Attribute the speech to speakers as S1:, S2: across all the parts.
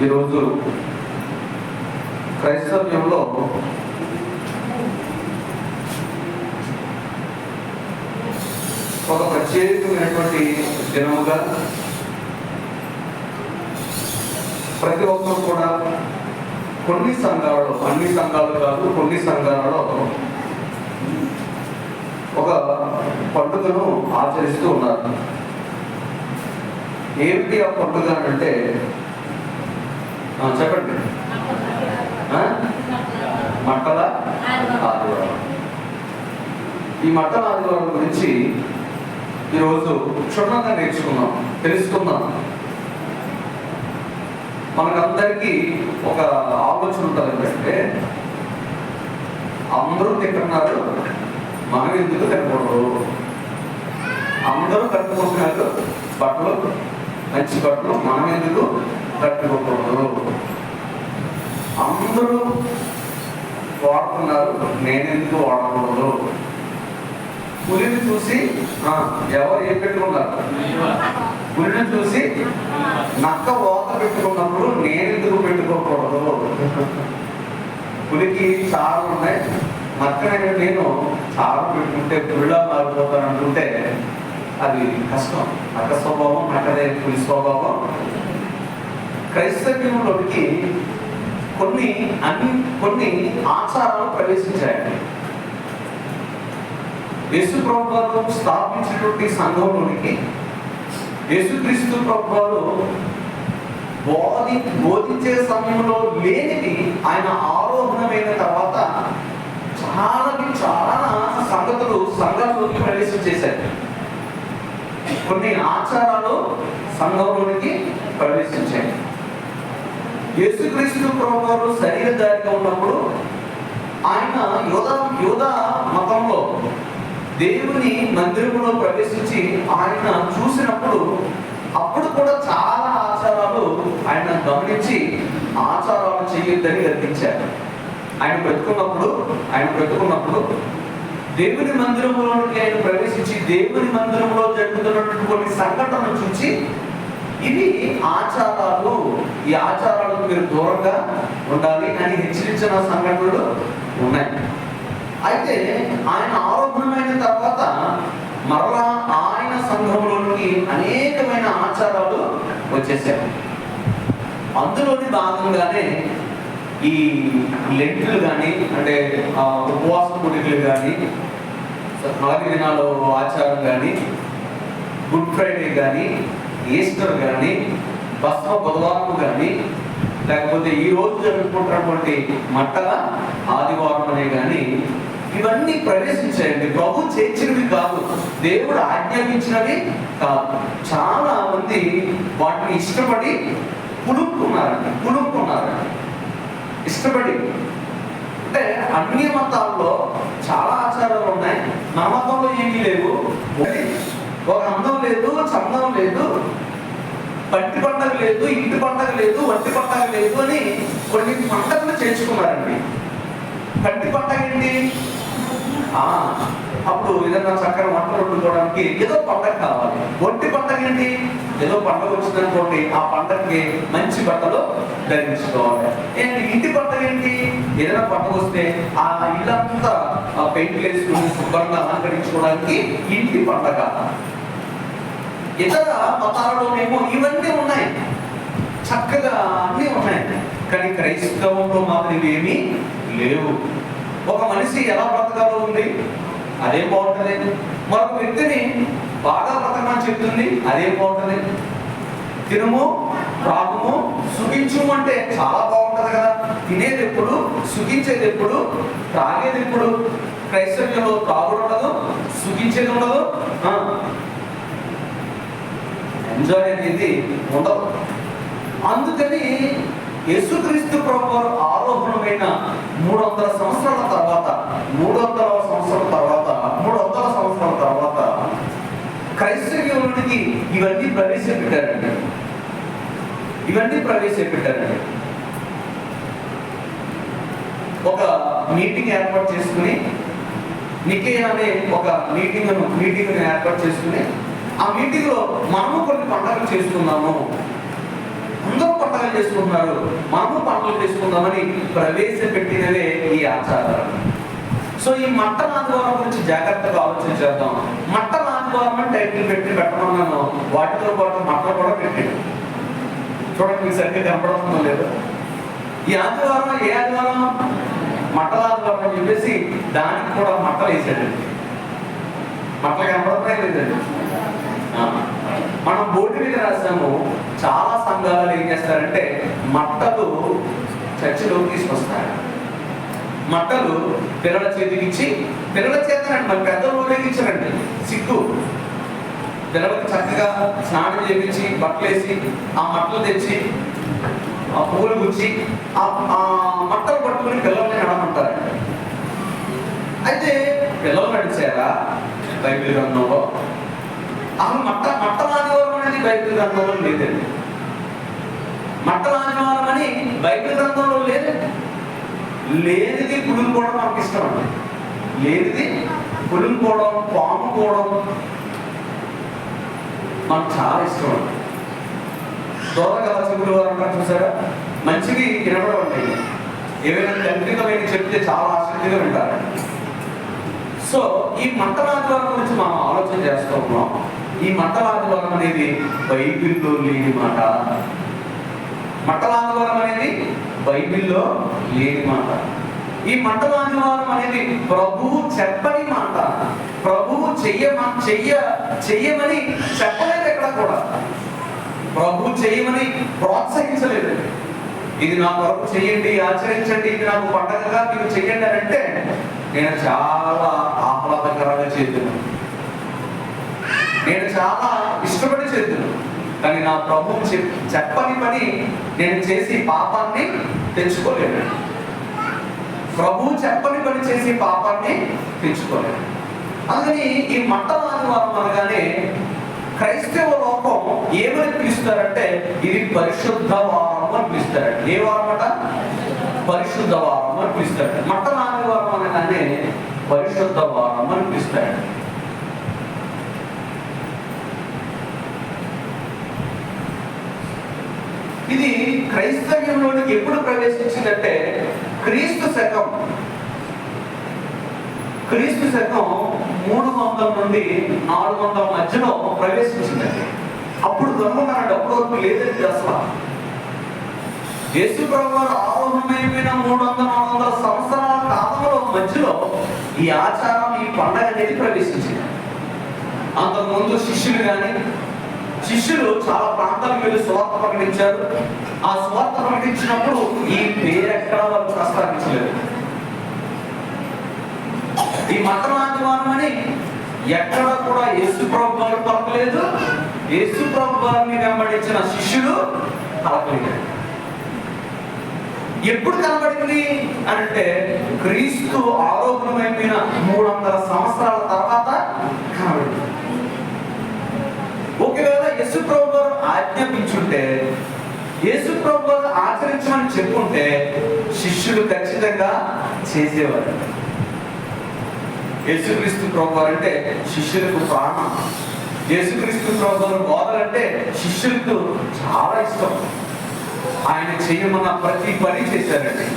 S1: ఈరోజు క్రైస్తవ్యంలో ఒక ప్రత్యేకమైనటువంటి దినముగా ప్రతి ఒక్కరు కూడా కొన్ని సంఘాలలో, అన్ని సంఘాలు కాదు, కొన్ని సంఘాలలో ఒక పండుగను ఆచరిస్తూ ఉన్నారు. ఏమిటి ఆ పండుగ అంటే చెప్పండి. మట్టల ఆదివారం. ఈ మట్టల ఆదివారం గురించి ఈరోజు క్షుణ్ణంగా నేర్చుకుందాం, తెలుసుకుందాం. మనకందరికీ ఒక ఆలోచన ఉంటుంది ఏంటంటే, అందరూ తింటున్నారు, మనం ఎందుకు తినకూడదు? అందరూ కట్టుకుంటున్నారు బట్టలు, మంచి బట్టలు, మనం ఎందుకు కట్టుకోకూడదు? అందరూ వాడుతున్నారు, నేనెందుకు వాడకూడదు? పులిని చూసి ఎవరు ఏం పెట్టుకున్నారు? పులిని చూసి నక్క ఓత పెట్టుకున్నప్పుడు నేనెందుకు పెట్టుకోకూడదు? పులికి చారు ఉన్నాయి, నక్కనైనా నేను చారు పెట్టుకుంటే పులిలా మారిపోతాను అంటుంటే అది కష్టం. నక్క స్వభావం నక్కదే, పులి స్వభావం. క్రైస్తవ్యంలోకి కొన్ని ఆచారాలు ప్రవేశించాయండి. యేసు ప్రభువారు స్థాపించినటువంటి సంఘంలోనికి యేసుక్రీస్తు ప్రభువారు బోధించే సమయంలో లేనిది ఆయన ఆరోహణమైన తర్వాత చాలా సంగతులు సంఘంలోకి ప్రవేశించేశారు. కొన్ని ఆచారాలు సంఘంలోనికి ప్రవేశించాయి. యేసుక్రీస్తు ప్రభువారు శరీరధారిగా ఉన్నప్పుడు ఆయన యూదా మతంలో దేవుని మందిరంలో ప్రవేశించి ఆయన చూసినప్పుడు అప్పుడు కూడా చాలా ఆచారాలు ఆయన గమనించి ఆచారాలు చేయొద్దని గర్తించారు. ఆయన బ్రతుకున్నప్పుడు దేవుని మందిరంలోకి ఆయన ప్రవేశించి దేవుని మందిరంలో జరుగుతున్నటువంటి కొన్ని సంఘటనలు చూసి ఇవి ఆచారాలు, ఈ ఆచారాలకు మీరు దూరంగా ఉండాలి అని హెచ్చరించిన సంఘటనలు ఉన్నాయి. అయితే ఆయన ఆరోగ్యమైన తర్వాత మరలా ఆయన సంఘంలోనికి అనేకమైన ఆచారాలు వచ్చేసాయి. అందులోని భాగంగానే ఈ లెంట్లు కానీ, అంటే ఉపవాస కూడికలు కానీ, 4 దినాలు ఆచారం కానీ, గుడ్ ఫ్రైడే కానీ, ఈస్టర్ కానీ, బస్మ బుధవారం కానీ, లేకపోతే ఈ రోజు జరుపుకుంటున్నటువంటి మట్టల ఆదివారం అనే కానీ, ఇవన్నీ ప్రవేశించాయండి. ప్రభు చేర్చినవి కాదు, దేవుడు ఆజ్ఞాపించినవి కాదు. చాలా మంది వాటిని ఇష్టపడి పులుపుకున్నారండి. ఇష్టపడి అంటే అన్ని మతాల్లో చాలా ఆచారాలు ఉన్నాయి, మన మతంలో ఏమీ లేవు. ఒక అందం లేదు, చందం లేదు, పట్టి పండగ లేదు, ఇంటి పండగ లేదు, వంటి పండగ లేదు అని కొన్ని పండగలు చేర్చుకున్నారండి. పట్టి పండగ ఏంటి? అప్పుడు ఏదైనా చక్కని వంటలు వండుకోవడానికి ఏదో పండగ కావాలి. ఒంటి పండగ ఏంటి? ఏదో పండగ వచ్చిందనుకోండి, ఆ పండగకి మంచి బట్టలు ధరించుకోవాలి. ఏంటి ఇంటి పండగ ఏంటి? ఏదైనా పండగ వస్తే ఆ ఇల్లంతా పెయింట్లు వేసుకుని శుభ్రంగా అలంకరించుకోవడానికి ఇంటి పండగ. ఇతర మతాలలోనేమో ఇవన్నీ ఉన్నాయి, చక్కగా అన్నీ ఉన్నాయి. కానీ క్రైస్తవంలో మాత్రం ఇవేమీ లేవు. ఒక మనిషి ఎలా బ్రతకాలో ఉంది, అదే బాగుంటుంది. మరొక వ్యక్తిని బాగా బ్రతకమని చెప్తుంది, అదే బాగుంటుంది. తినము, త్రాగము, సుఖించు అంటే చాలా బాగుంటుంది కదా. తినేది ఎప్పుడు, సుఖించేది ఎప్పుడు, త్రాగేది ఎప్పుడు? క్రైస్తవ్యంలో త్రాగుడు ఉండదు, సుఖించేది ఉండదు, ఎంజాయ్ అనేది ఉండదు. అందుకని యేసుక్రీస్తు ప్రభువారు ఆరోహణమైన 300 సంవత్సరాల తర్వాత క్రైస్తవ్యంలోనికి ఇవన్నీ ప్రవేశపెట్టారండి. ఒక మీటింగ్ ఏర్పాటు చేసుకుని, నికేయ అనే ఒక మీటింగ్ ఏర్పాటు చేసుకుని, ఆ మీటింగ్ లో మనము కొన్ని పండుగలు చేసుకున్నాము, అందరూ పండుగ పండగలు చేసుకుంటున్నారు, మనము పండుగలు చేసుకుందామని ప్రవేశపెట్టినవే ఈ ఆచారాలు. సో ఈ మట్టల ఆదివారం గురించి జాగ్రత్తగా ఆలోచన చేద్దాం. మట్టల ఆదివారం అని టైటిల్ పెట్టమన్నాను, వాటితో పాటు మట్టలు కూడా పెట్టాడు. చూడండి, మీకు సరిగ్గా కనపడుతుందో లేదు. ఈ ఆదివారం ఏ ఆదివారం? మట్టల ఆదివారం అని చెప్పేసి దానికి కూడా మట్టలు వేసాడండి. మట్టలు కనపడుతున్నాయి లేదండి. మనం బోర్డు మీద రాసాము, చాలా సంఘాలు ఏం చేస్తారంటే మట్టలు చర్చిలో తీసుకొస్తారు. మట్టలు పిల్లల చేతికి ఇచ్చి, పిల్లల చేతనండి, మన పెద్దలు ఊరేగించారండి. సిగ్గు పిల్లలకు చక్కగా స్నానం చేయించి బట్టలేసి ఆ మట్టలు తెచ్చి ఆ పువ్వులు గుచ్చి ఆ మట్టలు పట్టుకుని పిల్లల్ని నడమంటారు. అయితే పిల్లలు నడిచారా బైబిల్ గ్రంథంలో? అసలు మట్టల ఆదివారం అనేది బైబిల్ గ్రంథంలో లేదండి. మట్టల ఆదివారం అని బైబిల్ గ్రంథంలో లేదండి. లేనిది పులుముకోవడం మనకి ఇష్టం అండి. లేనిది పులుముకోవడం, పాముకోవడం మనకు చాలా ఇష్టం అండి. దూరగల చెబులు వారు అంటారు చూసారా, మంచికి వినపడవండి. ఏవైనా ఖండితమైన చెప్తే చాలా ఆసక్తిగా వింటారు. సో ఈ మట్టల ఆదివారం గురించి మనం ఆలోచన చేస్తూ ఉన్నాం. ఈ మట్టల ఆదివారం అనేది బైబిల్లో లేని మాట. మట్టల ఆదివారం అనేది బైబిల్లో లేని మాట. ఈ మట్టల ఆదివారం అనేది ప్రభువు చెప్పని మాట. ప్రభువు చెయ్యమని చెప్పలేదు. ఎక్కడ కూడా ప్రభువు చెయ్యమని ప్రోత్సహించలేదు. ఇది నా కొరకు చెయ్యండి, ఆచరించండి, ఇది నాకు పండగగా మీరు చెయ్యండి అని అంటే నేను చాలా ఆహ్లాదకరంగా చేద్దాను, నేను చాలా ఇష్టపడి చేద్దాను. కానీ నా ప్రభువు చెప్పని పని నేను చేసి పాపాన్ని తెచ్చుకోలేను. ప్రభువు చెప్పని పని చేసి పాపాన్ని తెచ్చుకోలేను. అందుకని ఈ మట్టల ఆదివారం అనగానే క్రైస్తవ లోకం ఏమని పిలుస్తారంటే ఇది పరిశుద్ధ వారం అని పిలుస్తారంట. ఏ వారం అట? పరిశుద్ధ వారం అని పిలుస్తారంట. మట్టల ఆదివారం అనగానే పరిశుద్ధ వారం అని పిలుస్తారంట. ఇది క్రైస్తవ్యంలోనికి ఎప్పుడు ప్రవేశించిందంటే క్రీస్తు శకం 300 నుండి 400 మధ్యలో ప్రవేశించిందండి. అప్పుడు కనుగొన్నాడు. అప్పటివరకు లేదండి అసలు. యేసు ప్రభువారు ఆరోహణమైన 300-400 సంవత్సరాల కాలంలో మధ్యలో ఈ ఆచారం, ఈ పండగ అనేది ప్రవేశించింది. అంతకుముందు శిష్యులు చాలా ప్రాంతాలకు వెళ్ళి సువార్త ప్రకటించారు. ఆ సువార్త ప్రకటించినప్పుడు ఈ పేరు ఎక్కడ వాళ్ళు ప్రస్తావించలేదు. ఈ మట్టల ఆదివారం అని ఎక్కడ కూడా యేసు ప్రభు వారు పలకలేదు. యేసు ప్రభు వారిని వెంబడించిన శిష్యులు పలకలేదు. ఎప్పుడు కనబడింది అంటే క్రీస్తు ఆరోగ్యమైన 300 సంవత్సరాల తర్వాత కనబడింది. ఒకవేళ యేసు ప్రభు వారు ఆజ్ఞాపించుంటే, యేసు ప్రభు వారు ఆచరించమని చెప్పుంటే శిష్యులు ఖచ్చితంగా చేసేవారు. యేసుక్రీస్తు ప్రభు వారు అంటే శిష్యులకు ప్రాణం. యేసుక్రీస్తు ప్రభు వారు బోధలంటే శిష్యులకు చాలా ఇష్టం. ఆయన చేయమన్న ప్రతి పని చేశారండి.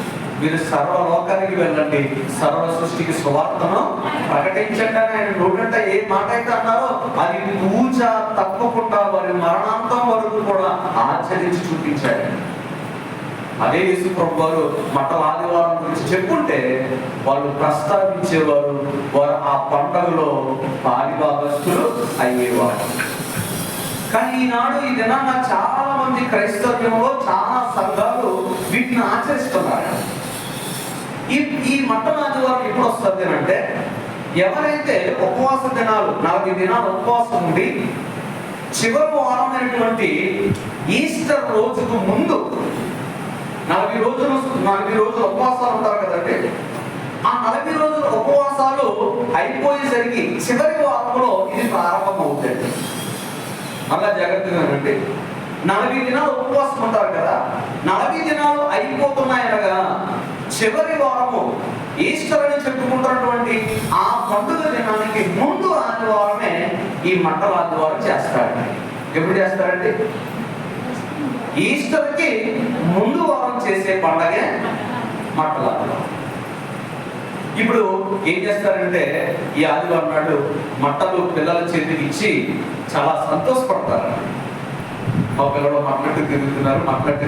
S1: మీరు సర్వలోకానికి వెళ్ళండి, సర్వ సృష్టికి సువార్తను ప్రకటించండి అని ఆయన నోటంట ఏ మాట అయితే అన్నారో అది పూజ తప్పకుండా వారి మరణాంతం వరకు కూడా ఆచరించి చూపించాడు. అదే యేసు ప్రభు వారు మట్టల ఆదివారం గురించి చెప్పుంటే వాళ్ళు ప్రస్తావించేవారు, వారు ఆ పండుగలో పాలిభాగస్తులు అయ్యేవారు. కానీ ఈనాడు ఈ దినాన చాలా మంది క్రైస్తవ్యంలో చాలా సంఘాలు వీటిని ఆచరిస్తున్నారు. ఈ మట్టల ఆదివారం ఎప్పుడు వస్తుంది అంటే ఎవరైతే ఉపవాస దినాలు 40 దినాలు ఉపవాసం ఉండి చివరి వారమైనటువంటి ఈస్టర్ రోజుకు ముందు 40 రోజులు ఉపవాసాలు ఉంటారు కదండి. ఆ 40 రోజుల ఉపవాసాలు అయిపోయేసరికి చివరి వారంలో ఇది ప్రారంభం అవుతుంది. అలా జాగ్రత్తగా అంటే 40 దినాలు ఉపవాసం ఉంటారు కదా, 40 దినాలు అయిపోతున్నాయనగా చివరి వారము ఈస్టర్ అని చెప్పుకుంటున్నటువంటి ఆ పండుగ దినానికి ముందు ఆదివారమే ఈ మట్టల ఆదివారం చేస్తారండి. ఎప్పుడు చేస్తారండి? ఈస్టర్కి ముందు వారం చేసే పండగే మట్టలాదివారం. ఇప్పుడు ఏం చేస్తారంటే ఈ ఆదివారం నాడు మట్టలు పిల్లల చేతికి ఇచ్చి చాలా సంతోషపడతారు. మా పిల్లలు మట్లట్టు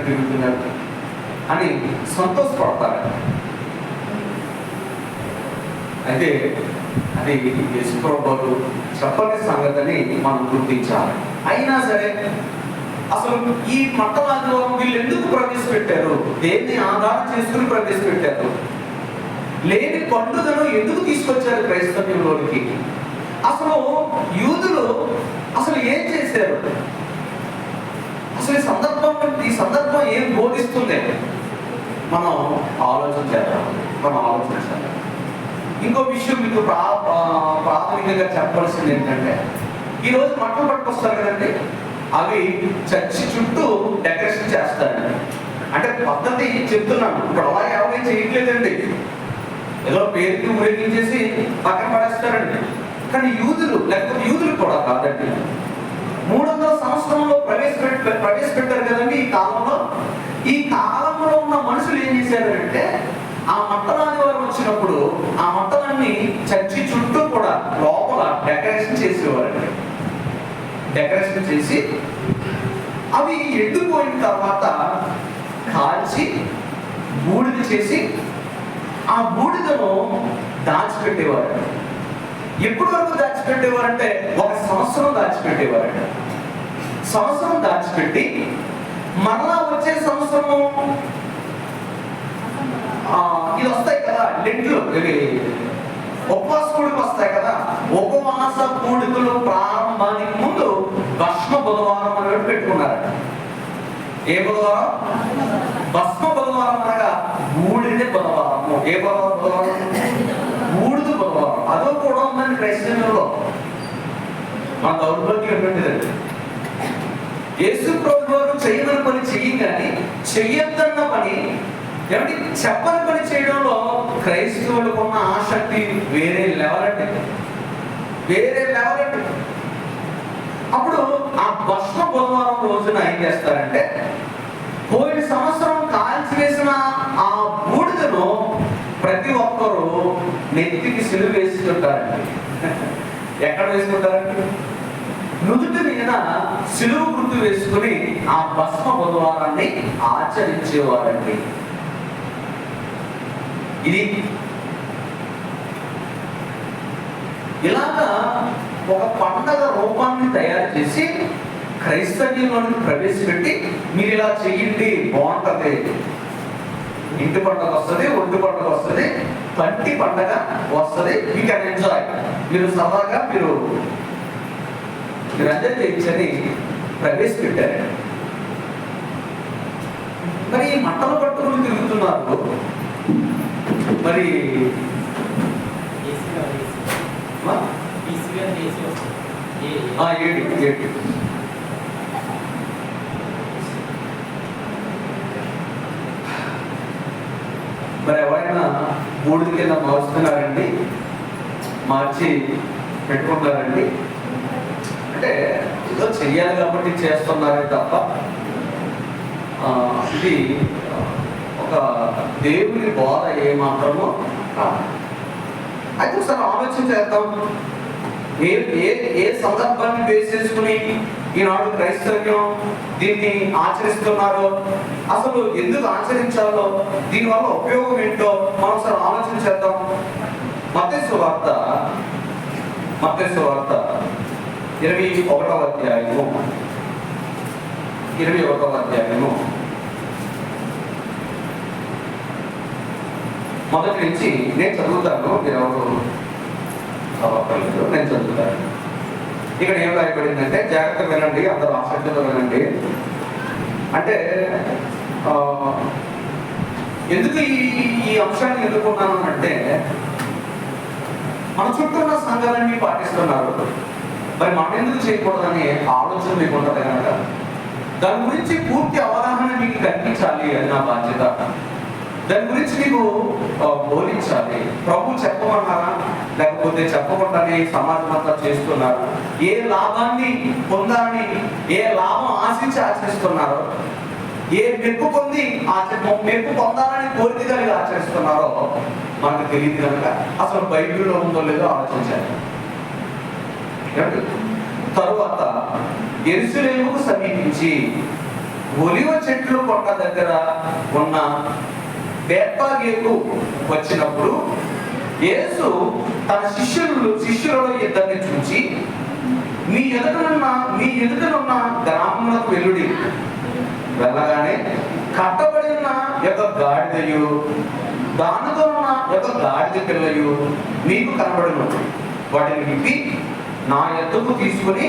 S1: తిరుగుతున్నారు అని సంతోషపడతారు. అయితే అది యేసుప్రభువు చెప్పని సంగతిని మనం గుర్తించాలి. అయినా సరే అసలు ఈ మట్టలాదివారం వీళ్ళు ఎందుకు ప్రవేశపెట్టారు? దేన్ని ఆధారం చేసుకుని ప్రవేశపెట్టారు? లేని పండుగను ఎందుకు తీసుకొచ్చారు క్రైస్తవ్యంలోనికి? అసలు యూదులు అసలు ఏం చేశారు? అసలు ఈ సందర్భం ఏం బోధిస్తుంది? మనం ఆలోచించాలి. ఇంకో విషయం మీకు ప్రాథమికంగా చెప్పవలసింది ఏంటంటే, ఈరోజు మట్టలు పట్టుకొస్తారు కదండి, అవి చర్చి చుట్టూ డెకరేషన్ చేస్తారండి. అంటే పద్ధతి చెప్తున్నాను, ఇప్పుడు అలా ఎవరైనా చేయట్లేదండి. ఏదో పేరుకి ఊరేగించేసి పక్కన పడేస్తారండి. కానీ యూదులు కూడా కాదండి. 300 సంవత్సరంలో ప్రవేశపెట్టారు కదండి. ఈ కాలంలో ఉన్న మనుషులు ఏం చేశారంటే, ఆ మట్టలాదివారం వచ్చినప్పుడు ఆ మట్టలన్నీ చర్చి చుట్టూ కూడా లోపల డెకరేషన్ చేసేవారండి. డెకరేషన్ చేసి అవి ఎండిపోయిన తర్వాత కాల్చి బూడిద చేసి ఆ బూడిదను దాచిపెట్టేవారు. ఎప్పటి వరకు దాచిపెట్టేవారంటే 1 సంవత్సరం దాచిపెట్టేవారంట. సంవత్సరం దాచిపెట్టి మరలా వచ్చే సంవత్సరము ఇది వస్తాయి కదా, లెంట్లు, ఉపవాస కూడికలు వస్తాయి కదా. ఉపవాస కూడికలు ప్రారంభానికి ముందు భస్మ బుధవారం అనేది పెట్టుకున్నారట. ఏ బుధవారం? భస్మ బుధవారం అనగా బూడిద బుధవారము. ఏ బుధవారం? బూడిద బుధవారం. అదో కూడా ఉందండి క్రైస్తవ్యంలో. మన దౌర్భాగ్యం ఎటువంటిదండి, యేసు ప్రభు వారు చేయమని పని చెయ్యగాని చెయ్యొద్దన్న పని, ఏమంటే చెప్పని పని చేయడంలో క్రైస్తవులకు ఉన్న ఆసక్తి వేరే లెవెల్ అండి. అప్పుడు ఆ భస్మ బుధవారం రోజున ఏం చేస్తారంటే, పోయిన సంవత్సరం కాల్చివేసిన ఆ బూడిదను ప్రతి ఒక్కరూ నెత్తికి సిలువ వేసుకుంటారండి. ఎక్కడ వేసుకుంటారండి? నుదుటి మీద సిలువ గుర్తు వేసుకుని ఆ భస్మ బుధవారాన్ని ఆచరించేవారండి. ఇది ఇలాగా ఒక పండగ రూపాన్ని తయారు చేసి క్రైస్తవ్యంలోనికి ప్రవేశపెట్టి, మీరు ఇలా చెయ్యండి బాగుంటుంది, ఇంటి పండుగ వస్తుంది, ఒంటి పండుగ వస్తుంది, పంటి పండగ వస్తుంది, యూ కెన్ ఎంజాయ్, మీరు సరదాగా మీరు అందరూ తెచ్చని ప్రవేశపెట్టారు. మరి మంటలు పట్టుకుని తిరుగుతున్నారు. మరి ఏడు మరి ఎవరైనా బూడిద కింద మారుస్తున్నారండి, మార్చి పెట్టుకుంటారండి. అంటే ఏదో చెయ్యాలి కాబట్టి చేస్తున్నారే తప్ప ఇది ఒక దేవుని బోధ ఏమాత్రమో కాదు. అయితే ఒకసారి ఆలోచన చేద్దాం. ఏ సందర్భాన్ని బేస్ చేసుకుని ఈనాడు క్రైస్తవ్యం దీన్ని ఆచరిస్తున్నారో, అసలు ఎందుకు ఆచరించాలో, దీనివల్ల ఉపయోగం ఏంటో మనం ఒకసారి ఆలోచన చేద్దాం. మత్తయి సువార్త 21వ అధ్యాయము మొదటి నుంచి నేను చదువుతాను, మీరు ఎవరు నేను చదువుతాను. ఇక్కడ ఏం రాయబడిందంటే, జాగ్రత్త వినండి, అందరూ ఆసక్తితో వినండి. అంటే ఎందుకు ఈ అంశాన్ని ఎదుర్కొన్నాను అంటే, మన చుట్టూ ఉన్న సంఘాలన్నీ పాటిస్తున్నారు, మరి మనం ఎందుకు చేయకూడదని ఆలోచన మీకు ఉంటుంది కనుక దాని గురించి పూర్తి అవగాహన మీకు కల్పించాలి, అది నా బాధ్యత. దాని గురించి మీకు బోధించాలి. ప్రభు చెప్పమన్నారా, లేకపోతే చెప్పకుండానే సమాజం అంతా చేస్తున్నారు, ఏ లాభాన్ని పొందాలని, ఏ లాభం ఆశించి ఆచరిస్తున్నారో ఏ మెప్పు పొంది మెప్పు పొందాలని కోరిక కలిగి ఆచరిస్తున్నారో మనకు తెలియదు కనుక అసలు బైబిల్లో ఉందో లేదో ఆలోచించాలి. తరువాత యెరూషలేముకు సమీపించి ఒలివ చెట్లు కొండ దగ్గర ఉన్న బేత్ఫగేకు వచ్చినప్పుడు యేసు తన శిష్యులలో ఇద్దరిని చూచి, మీ ఎదుటనున్న గ్రామములకు వెళ్ళుడి. వెళ్ళగానే కట్టబడిన యొక్క గాడిదయు దానితో ఉన్న యొక్క గాడిద పిల్లయు మీకు కనబడును. వాటిని విప్పి నా యొద్దకు తీసుకుని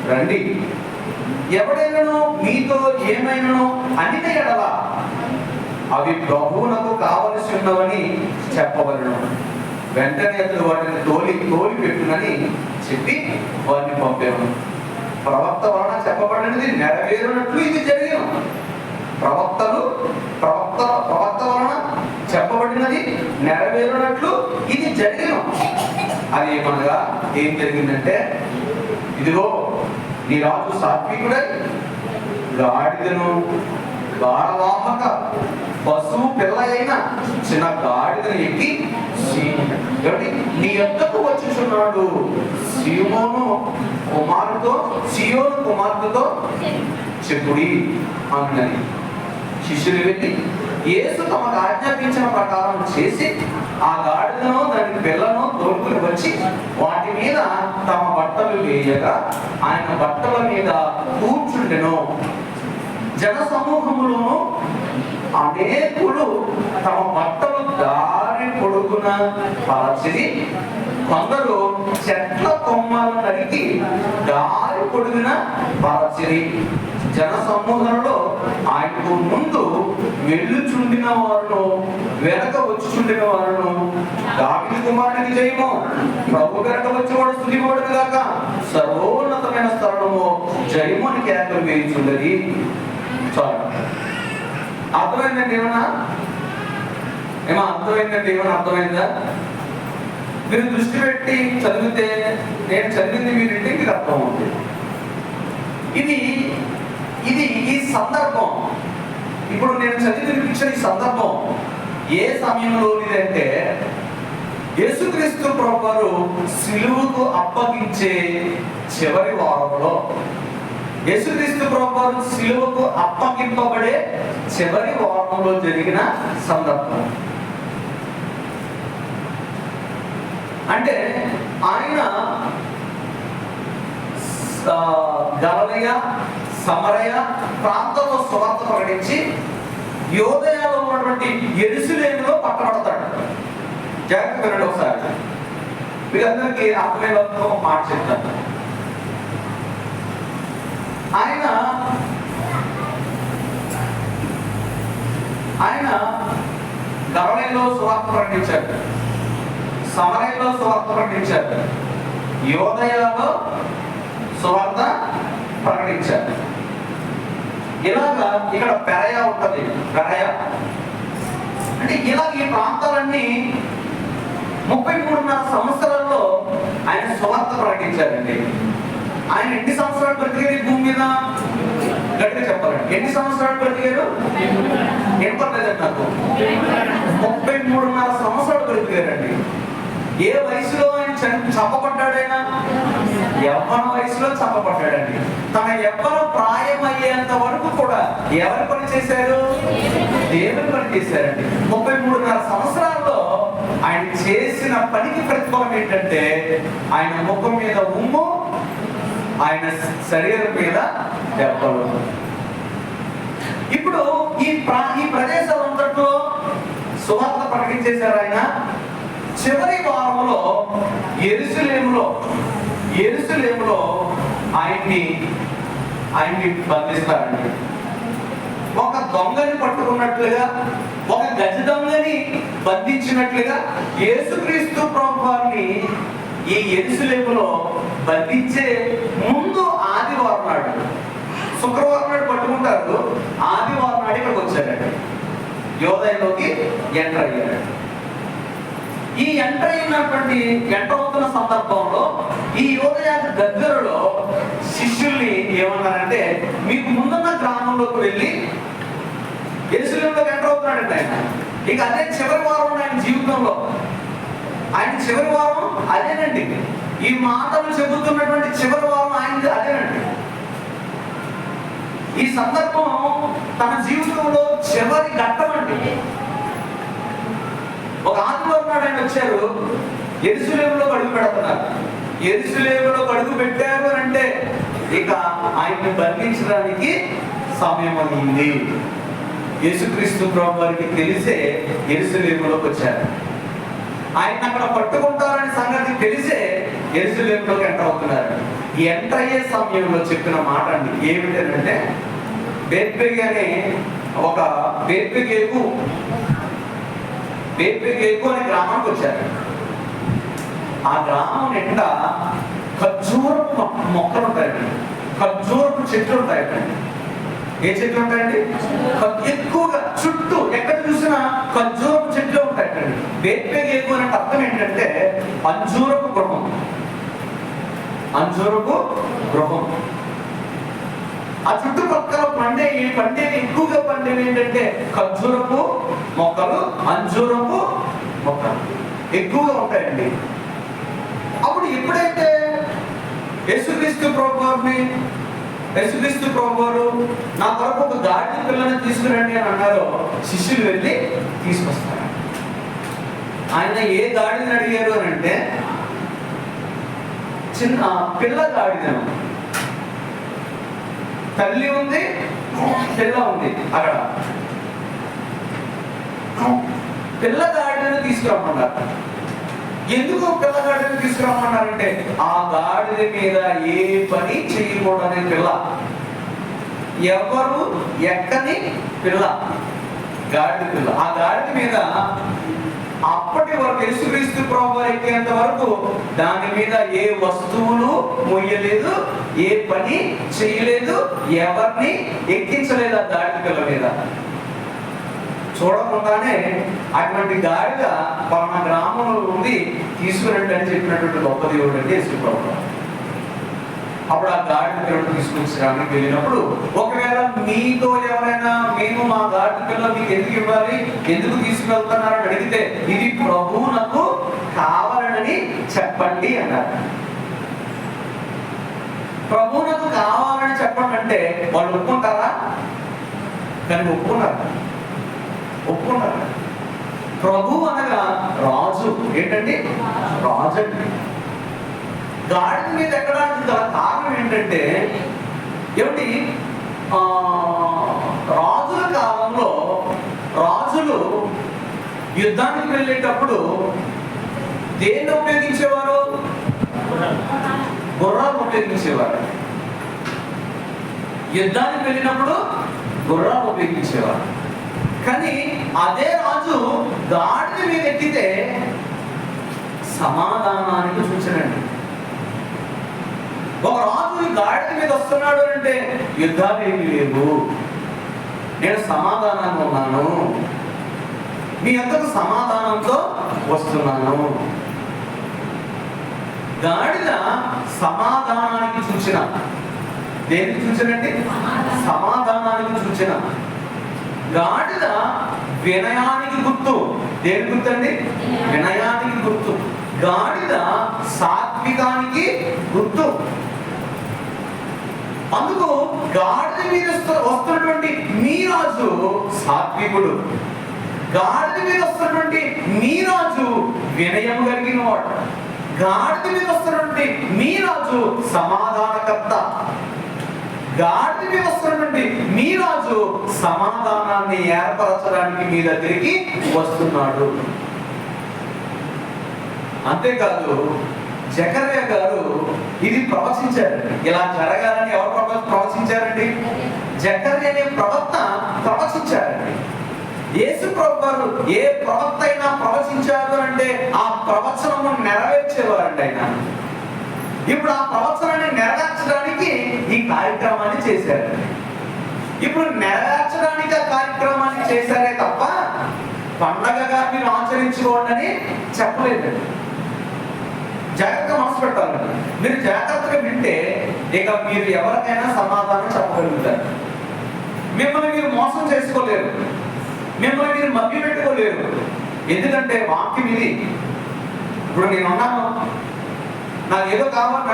S1: రండి. ఎవడైనాను మీతో ఏమైనాను అనిన ఎడల అవి ప్రభువునకు కావలసి ఉన్నవని చెప్పవలను. వెంటనే అతడు వాటిని తోలి పెట్టునని చెప్పి వారిని పంపాను. ప్రవక్త వలన చెప్పబడినది నెరవేరునట్లు ఇది జరిగిన. ప్రవక్త వలన చెప్పబడినది నెరవేరునట్లు ఇది జరిగిన. అదేమనగా ఏం జరిగిందంటే, ఇదిగో నీ రాజు సాత్వికుడై గాడిదను భారవాహక పశువు పిల్ల అయిన చిన్న గాడిదను ఎక్కి నీ యొద్దకు వచ్చుచున్నాడు. సియోను కుమార్తెతో చెప్పుడి అన్నది. శిష్యులు వెళ్ళి యేసు తమకు ఆజ్ఞాపించిన ప్రకారం చేసి ఆ గాడిదను దాని పిల్లను తోలుకుని వచ్చి వాటి మీద తమ బట్టలు వేయగా ఆయన బట్టల మీద కూర్చుండెను. జన సమూహములోను అనేకులు తమ బట్టలు దారి పొడుగున పరచిరి. కొందరు చెట్ల కొమ్మలు నరికి దారి పొడుగున పరచిరి. జన సమూహంలో ఆయనకు ముందు వెళ్ళుచుండిన వారును వెనక వచ్చుచుండిన వారును, దావీదు కుమారునికి జయము, ప్రభు వెనక వచ్చేవాడు స్తుతింపబడును గాక, సర్వోన్నతమైన స్థలము జయము అని కేకలు వేయుచున్నది. చాలు. అర్థమైందండి? ఏమన్నా అర్థమైందా? మీరు దృష్టి పెట్టి చదివితే, నేను చదివింది మీరింటే మీకు అర్థం అవుతుంది. ఇది ఈ సందర్భం, ఇప్పుడు నేను చదివి వినిపించిన ఈ సందర్భం ఏ సమయంలోనిదంటే, యేసుక్రీస్తు ప్రభువారు సిలువకు అప్పగించే చివరి వారంలో, యేసుక్రీస్తు ప్రభువారు సిలువకు అప్పగింపబడే చివరి వారంలో జరిగిన సందర్భం. అంటే ఆయన గలిలయ సమరయ ప్రాంతంలో సువార్త ప్రకటించి యోదయలో ఉన్నటువంటి యెరూషలేములో పట్టబడతాడు. జాగ్రత్త వినండి ఒకసారి, వీళ్ళందరికీ అర్థమైన ఒక మాట చెప్తాను. ఆయన గలిలయలో సువార్త ప్రకటించాడు, సమరయలో సువార్త ప్రకటించాడు, యోదయలో సువార్త ప్రకటించాడు. ఇలాగా ఇక్కడ పెరయ ఉంటది. పెరయ అంటే ఇలాగ ఈ ప్రాంతాలన్నీ 33.5 సంవత్సరాల్లో ఆయన సువార్త ప్రకటించారండి. ఆయన ఎన్ని సంవత్సరాలు బ్రతికారు ఈ భూమి మీద? గట్టిగా చెప్పాలండి, ఎన్ని సంవత్సరాలు బ్రతికారు? ఏం పర్లేదండి నాకు, 33.5 సంవత్సరాలు బ్రతికారండి. ఏ వయసులో ఆయన చంపబడ్డాడైనా? యవ్వన వయసులో చంపబడ్డాడండి. తన యవ్వన ప్రాయం అయ్యేంత వరకు కూడా ఎవరి పని చేశారు? దేవుని పని చేశారండి. 33.5 సంవత్సరాల్లో ఆయన చేసిన పనికి ప్రతిఫలం ఏంటంటే, ఆయన ముఖం మీద ఉమ్ము, ఆయన శరీరం మీద దెబ్బలు. ఇప్పుడు ఈ ప్రదేశాలంతట్లో సువార్త ప్రకటించేశారు ఆయన. చివరి వారంలో యెరూషలేములో ఆయన్ని బంధిస్తారండి. ఒక దొంగని పట్టుకున్నట్లుగా, ఒక గజ దొంగని బంధించినట్లుగా యేసుక్రీస్తు ప్రభువారిని ఈ యెరూషలేములో బంధించే ముందు ఆదివారం నాడు, శుక్రవారం నాడు పట్టుకుంటారు, ఆదివారం నాడు ఇక్కడికి వచ్చారండి. యోదయలోకి ఎంటర్ అయ్యారు. ఈ ఎంటర్ అవుతున్న సందర్భంలో ఈ యోదయ దగ్గరలో శిష్యుల్ని ఏమన్నారంటే, మీకు ముందున్న గ్రామంలోకి వెళ్ళి ఉన్నాడండి ఆయన. ఇక అదే చివరి వారం ఆయన జీవితంలో, ఆయన చివరి వారం అదేనండి. ఈ మాటలు చెబుతున్నటువంటి చివరి వారం ఆయన అదేనండి. ఈ సందర్భం తన జీవితంలో చివరి ఘట్టం అండి. ఒక ఆదివారం నాడు ఆయన వచ్చారు, యెరూషలేములో అడుగు పెడుతున్నారు. యెరూషలేములో అడుగు పెట్టారు అంటే ఇక ఆయన్ని బంధించడానికి సమయం అయింది. యేసుక్రీస్తు ప్రభు వారికి తెలిసే యెరూషలేములోకి వచ్చారు. ఆయన అక్కడ పట్టుకుంటారనే సంగతి తెలిసే యెరూషలేములోకి ఎంటర్ అవుతున్నారు. ఎంటర్ అయ్యే సమయంలో చెప్పిన మాట అండి ఏమిటంటే, బేత్ఫెగే అనే ఒక బేత్ఫెగేకు అనే గ్రామానికి వచ్చారు. ఆ గ్రామం నిండా ఖర్జూరపు మొక్కలు ఉంటాయండి, ఖర్జూరపు చెట్లు ఉంటాయండి. ఏ చెట్లు ఉంటాయండి? ఎక్కువగా చుట్టూ ఎక్కడ చూసినా ఖర్జూరపు చెట్లు ఉంటాయండి. బేత్ఫెగేకు అనే అర్థం ఏంటంటే అంజూరపు గృహం, అంజూరపు గృహం. ఆ చుట్టుపక్కల పండేవి ఎక్కువగా పండేవి ఏంటంటే ఖర్జూరపు మొక్కలు, అంజూరపు మొక్కలు ఎక్కువగా ఉంటాయండి. అప్పుడు ఎప్పుడైతే యేసుక్రీస్తు ప్రభు వారు నా కొరకు ఒక గాడిద పిల్లని తీసుకురండి అని అన్నారో, శిష్యులు వెళ్ళి తీసుకొస్తారు. ఆయన ఏ గాడిదని అడిగారు అని అంటే చిన్న పిల్ల గాడిదను. తల్లి ఉంది, పిల్ల ఉంది. అక్కడ పిల్ల గాడిదను తీసుకురమ్మన్నారు. ఎందుకు పిల్ల గాడిదను తీసుకురమ్మన్నారంటే ఆ గాడిద మీద ఏ పని చేయకూడని పిల్ల, ఎవరు ఎక్కని పిల్ల, గాడిద పిల్ల. ఆ గాడిద మీద అప్పటి వరకు యేసుక్రీస్తు ప్రభువు ఎక్కేంత వరకు దాని మీద ఏ వస్తువులు మొయ్యలేదు, ఏ పని చేయలేదు, ఎవరిని ఎక్కించలేదు. ఆ గాడిద పిల్ల మీద చూడకుండానే అటువంటి గాడిద పలానా గ్రామంలో ఉంది, తీసుకురండి అని చెప్పినటువంటి గొప్ప దేవుడు అంటే యేసు ప్రభువు. అప్పుడు ఆ గాడిద పిల్లలు తీసుకొచ్చడానికి వెళ్ళినప్పుడు, ఒకవేళ మీతో ఎవరైనా మేము మా గాడిద పిల్లలు మీకు ఎందుకు ఇవ్వాలి, ఎందుకు తీసుకువెళ్తున్నారని అడిగితే ఇది ప్రభువునకు కావాలని చెప్పండి అన్నారు. ప్రభువునకు కావాలని చెప్పండి అంటే వాళ్ళు ఒప్పుకుంటారా? కానీ ఒప్పుకున్నారు. ప్రభు అనగా రాజు. ఏంటండి? రాజు అండి. గాడిద మీద ఎక్కడానికి గల కారణం ఏంటంటే, ఏమిటి, రాజుల కాలంలో రాజులు యుద్ధానికి వెళ్ళేటప్పుడు దేన్ని ఉపయోగించేవారు? గుర్రాలు ఉపయోగించేవారు. యుద్ధానికి వెళ్ళినప్పుడు గుర్రాలు ఉపయోగించేవారు. కానీ అదే రాజు గాడిద మీద ఎక్కితే సమాధానానికి సూచనండి. ఒక రాజు గాడిద మీద వస్తున్నాడు అంటే యుద్ధాలు ఏమి లేవు, నేను సమాధానంగా ఉన్నాను, మీ అందరూ సమాధానంతో వస్తున్నాను. గాడిద సమాధానానికి సూచన. దేనికి సూచనండి? సమాధానానికి సూచన. గాడిద వినయానికి గుర్తు. దేని గుర్తండి? వినయానికి గుర్తు. గాడిద సాత్వికానికి గుర్తు. అందుకు గాడిద మీద వస్తున్నటువంటి మీ రాజు సాత్వికుడు, గాడిద మీద వస్తున్నటువంటి మీ రాజు వినయం కలిగిన వాడు, గాడిద మీద వస్తున్నటువంటి మీ రాజు సమాధానకర్త, గాడిద మీద వస్తున్నటువంటి మీ రాజు సమాధానాన్ని ఏర్పరచడానికి మీ దగ్గరికి వస్తున్నాడు. అంతేకాదు, జకర్యా గారు ఇది ప్రవచించారు. ఇలా జరగాలని ఎవరు ప్రవచించారండి? జకర్యా అనే ప్రవక్త ప్రవచించారండి. యేసు ప్రభు వారు ఏ ప్రవక్త అయినా ప్రవచించారు అంటే ఆ ప్రవచనము నెరవేర్చేవారండి ఆయన. ఇప్పుడు ఆ ప్రవచనాన్ని నెరవేర్చడానికి ఈ కార్యక్రమాన్ని చేశారు. ఇప్పుడు నెరవేర్చడానికి ఆ కార్యక్రమాన్ని చేశారే తప్ప పండగగా మీరు ఆచరించుకోండి అని చెప్పలేదండి. జాగ్రత్తగా మనసు పెట్టాలండి. మీరు జాగ్రత్తగా వింటే ఇక మీరు ఎవరికైనా సమాధానం చెప్పగలుగుతారు. మిమ్మల్ని మీరు మోసం చేసుకోలేరు. మిమ్మల్ని మీరు మభ్య పెట్టుకోలేరు. ఎందుకంటే వాక్యం ఇది. ఇప్పుడు నేను ఉన్నాను, నాకు ఏదో కావాలి,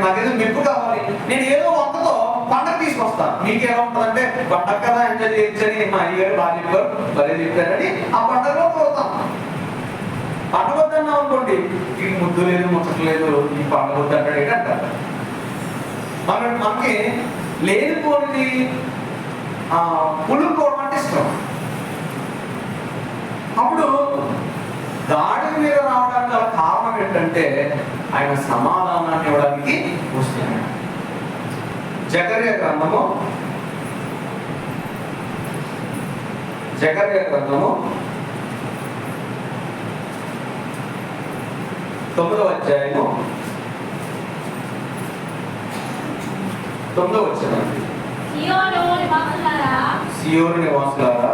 S1: నాకేదో మెప్పు కావాలి, నేను ఏదో వంటతో పండగ తీసుకొస్తాను. మీకేలా ఉంటుందంటే పండగ కదా ఎంజాయ్ చేయొచ్చని మా అయ్యారు బాగా చెప్పారు, భలే చెప్పారని ఆ పండగలో పోతాం. పండగ వద్దన్నాం అనుకోండి, ఈ ముద్దు లేదు ముచ్చట్లేదు, ఈ పండగ వద్దు అంటాడు ఏంటంటారు. మనకి లేనిపోనిది పులుకోవడం అంటే ఇష్టం. అప్పుడు గాడి మీద రావడానికి గల కారణం ఏంటంటే ఆయన సమాధానాన్ని ఇవ్వడానికి వస్తున్నాడు. జకర్యా గ్రంథము 9వ అధ్యాయము 9వ వచనం. సియోను నివాసులారా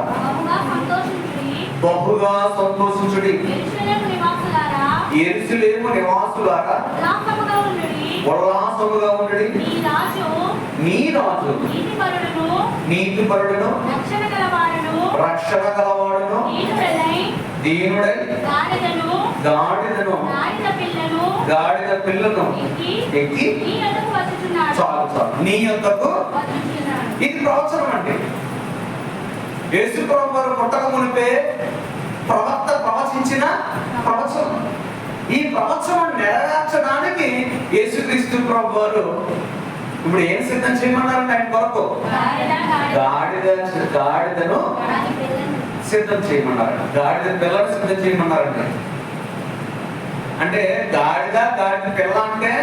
S1: బహుగా సంతోషించుడి, యెరూషలేము నివాసులారా ఉల్లాసముగా ఉండుడి. నీ రాజు నీతిపరుడును రక్షణ గలవాడును దీనుడై గాడిద పిల్లను ఎక్కి చాలు నీ యొద్దకు. ఇది ప్రవచనం అంటే యేసు ప్రభువు వారు పుట్టక మునిపే ప్రవక్త ప్రవచించిన ప్రవచనం. ఈ ప్రవచనం నెరవేర్చడానికి యేసుక్రీస్తు ప్రభువు వారు ఇప్పుడు ఏం సిద్ధం చేయమన్నారంటే ఆయన కొరకు గాడిదను సిద్ధం చేయమన్నారు. గాడిద పిల్లను సిద్ధం చేయమన్నారంటే, అంటే గాడిద పిల్ల అంటే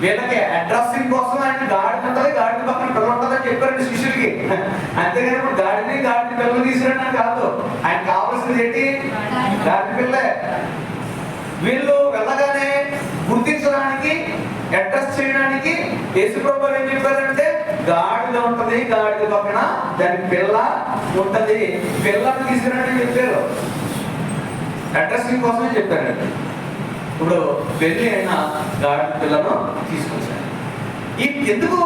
S1: వీళ్ళకి అడ్రస్సింగ్ కోసం ఆయన గాడిద ఉంటుంది, గాడిద పక్కన పిల్ల ఉంటుందని చెప్పారండి శిష్యులకి. అంతేగాని ఇప్పుడు గాడిద పిల్లలు తీసుకురావడం కాదు. ఆయన కావాల్సింది ఏంటి? గాడిద పిల్లే. వీళ్ళు వెళ్ళగానే గుర్తించడానికి, అడ్రస్ చేయడానికి యేసు ప్రభువు ఏం చెప్పారంటే గాడిద ఉంటది, గాడిద పక్కన దాని పిల్ల ఉంటది, పిల్లని తీసుకురావడానికి చెప్పారు. అడ్రస్సింగ్ కోసమే చెప్పారండి. ఇప్పుడు పెళ్లి అయిన గాడిద పిల్లను తీసుకొచ్చారు. ఎందుకు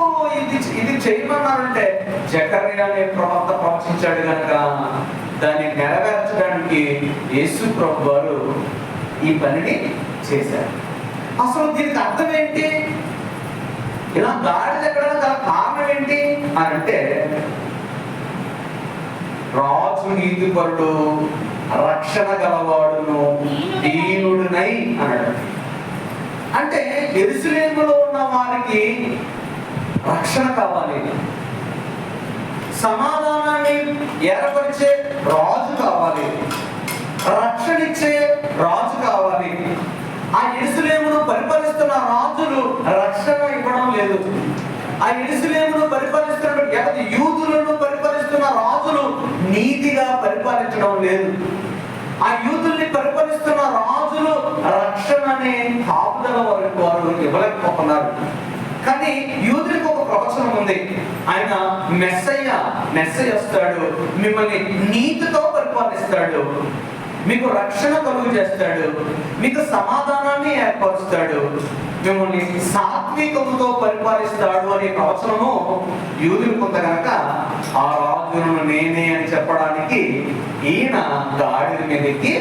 S1: ఇది చేయమన్నారంటే జకర్యా అనే ప్రవక్త ప్రవచించాడు కనుక దాన్ని నెరవేర్చడానికి యేసు ప్రభువు వారు ఈ పనిని చేశారు. అసలు దీనికి అర్థం ఏంటి? ఇలా గాడిద ఎక్కడం గల కారణం ఏంటి అని అంటే, రాజు నీతిపరుడు రక్షణ గలవాడును దీనుడునై అన్నాడు. అంటే యెరూషలేములో ఉన్న వారికి రక్షణ కావాలి, సమాధానాన్ని ఏర్పరిచే రాజు కావాలి, రక్షణ ఇచ్చే రాజు కావాలి. ఆ యెరూషలేమును పరిపాలిస్తున్న రాజులు రక్షణ ఇవ్వడం లేదు. ఆ యెరూషలేమును పరిపాలిస్తున్న యూదులను పరిపాలిస్తున్న రాజులు నీతిగా పరిపాలించడం లేదు. ఆ యూదుల్ని పరిపాలిస్తున్న రాజులు రక్షణ అనే కాపుదల వారు ఇవ్వలేకపోతున్నారు. కానీ యూదులకు ఒక ప్రవచనం ఉంది. ఆయన మెస్సయ్య వస్తాడు, మిమ్మల్ని నీతితో పరిపాలిస్తాడు, మీకు రక్షణ కలుగు చేస్తాడు, మీకు సమాధానాన్ని ఏర్పరుస్తాడు, మిమ్మల్ని సాత్వికముతో పరిపాలిస్తాడు అనే ప్రవచనము యూదులు కొంత కనుక ఆ రాజును నేనే అని చెప్పడానికి ఈయన గాడిద మీదకి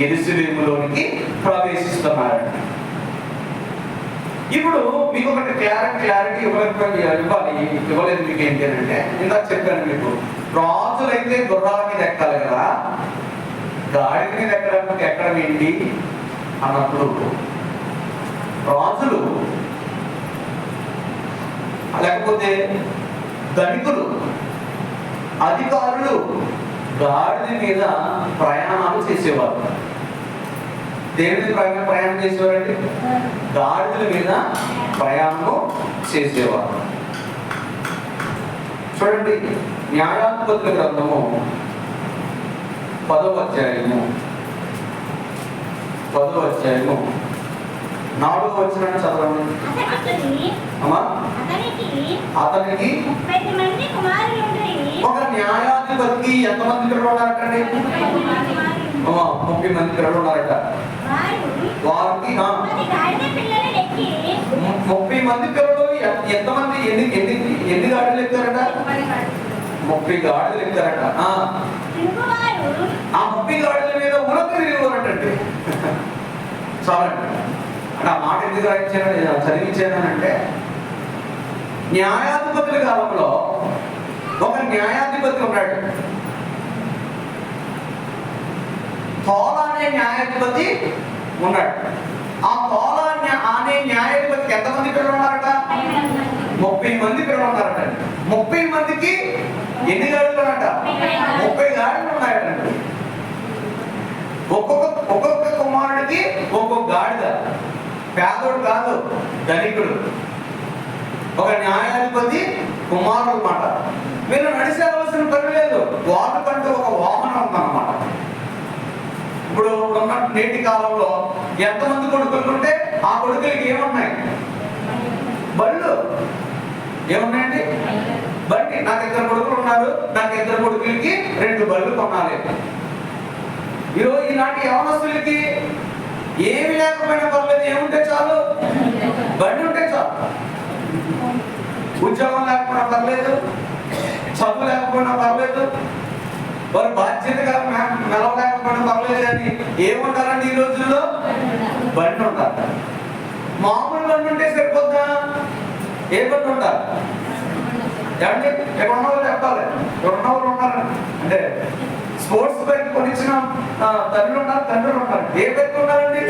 S1: యెరూషలేములోనికి ప్రవేశిస్తున్నారు. ఇప్పుడు మీకు ఒకటి క్లారిటీ ఇవ్వలేదు మీకు ఏంటి అంటే, ఇందాక చెప్పాను మీకు, రాజులైతే గుర్రాల మీద ఎక్కాలి కదా, గాడిద మీద ఎక్కడం ఏంటి అన్నప్పుడు రాజులు లేకపోతే ధనికులు అధికారులు గాడిద మీద ప్రయాణాలు చేసేవారు. దేని మీద ప్రయాణం చేసేవారండి? గాడిదల మీద ప్రయాణము చేసేవారు. చూడండి, న్యాయాధిపతుల గ్రంథము 10వ అధ్యాయము 4వ వచనాన్ని చదవండి. అతనికి ఒక న్యాయాధిపతికి ఎంతమంది పిల్లలు ఉన్నారటండి? 30 మంది పిల్లలు ఉన్నారట. వారికి 30 మంది పిల్లలు ఎంతమంది ఎన్ని గాడిదలు ఎక్కుతారట? 30 గాడిదలు ఎక్కుతారట. చాలండి. అంటే ఆ మాట ఎందుకు రాయించాను చదివించానంటే, న్యాయాధిపతుల కాలంలో ఒక న్యాయాధిపతి ఉన్నాడు. తోల అనే న్యాయాధిపతి ఉన్నాడు. ఆ తోల అనే న్యాయాధిపతికి ఎంతమంది పిల్లలు ఉన్నారట? 30 మంది పిల్లలు ఉన్నారట. 30 మందికి ఎన్ని గాడిదలు ఉన్నారట? 30 గాడిదలు ఉన్నాయట. ఒక్కొక్క కుమారుడికి ఒక్కొక్క గాడిద. పేదోడు కాదు, ధనికుడు. ఒక న్యాయాధిపతి కుమారుడు అన్నమాట. మీరు నడిచి వెళ్ళవలసిన పని లేదు, వాళ్ళకంటూ ఒక వాహనం ఉందన్నమాట. ఇప్పుడు ఉన్న నేటి కాలంలో ఎంతమంది కొడుకులు ఉంటే ఆ కొడుకులకి ఏమున్నాయి? బళ్ళు. ఏమున్నాయండి? బండి. నాకు 2 కొడుకులు ఉన్నారు, నాకు 2 కొడుకులకి 2 బళ్ళు కొనాలి. ఈనాటి యవనస్తులకి ఏమి లేకపోయినా పర్లేదు, ఏముంటే చాలు? బండి ఉంటే చాలు. ఉద్యోగం లేకపోయినా పర్లేదు, చదువు లేకపోయినా పర్లేదు, వారు బాధ్యతగా మెలవలేకపోయినా పర్లేదు, కానీ ఏముంటారండి ఈ రోజుల్లో? బండి ఉంటారు. మామూలు బండి ఉంటే సరిపోద్దా? ఏ బండి ఉంటారు? ఏమంటే ఎక్కడ ఉన్నవాళ్ళు చెప్పాలి. ఇక్కడ ఉన్నవాళ్ళు ఉన్నారండి. అంటే స్పోర్ట్స్ బైక్ కొనిచ్చిన తండ్రులు ఉన్నారు, తండ్రులు ఉన్నారు. ఏ బైక్ ఉన్నారండి?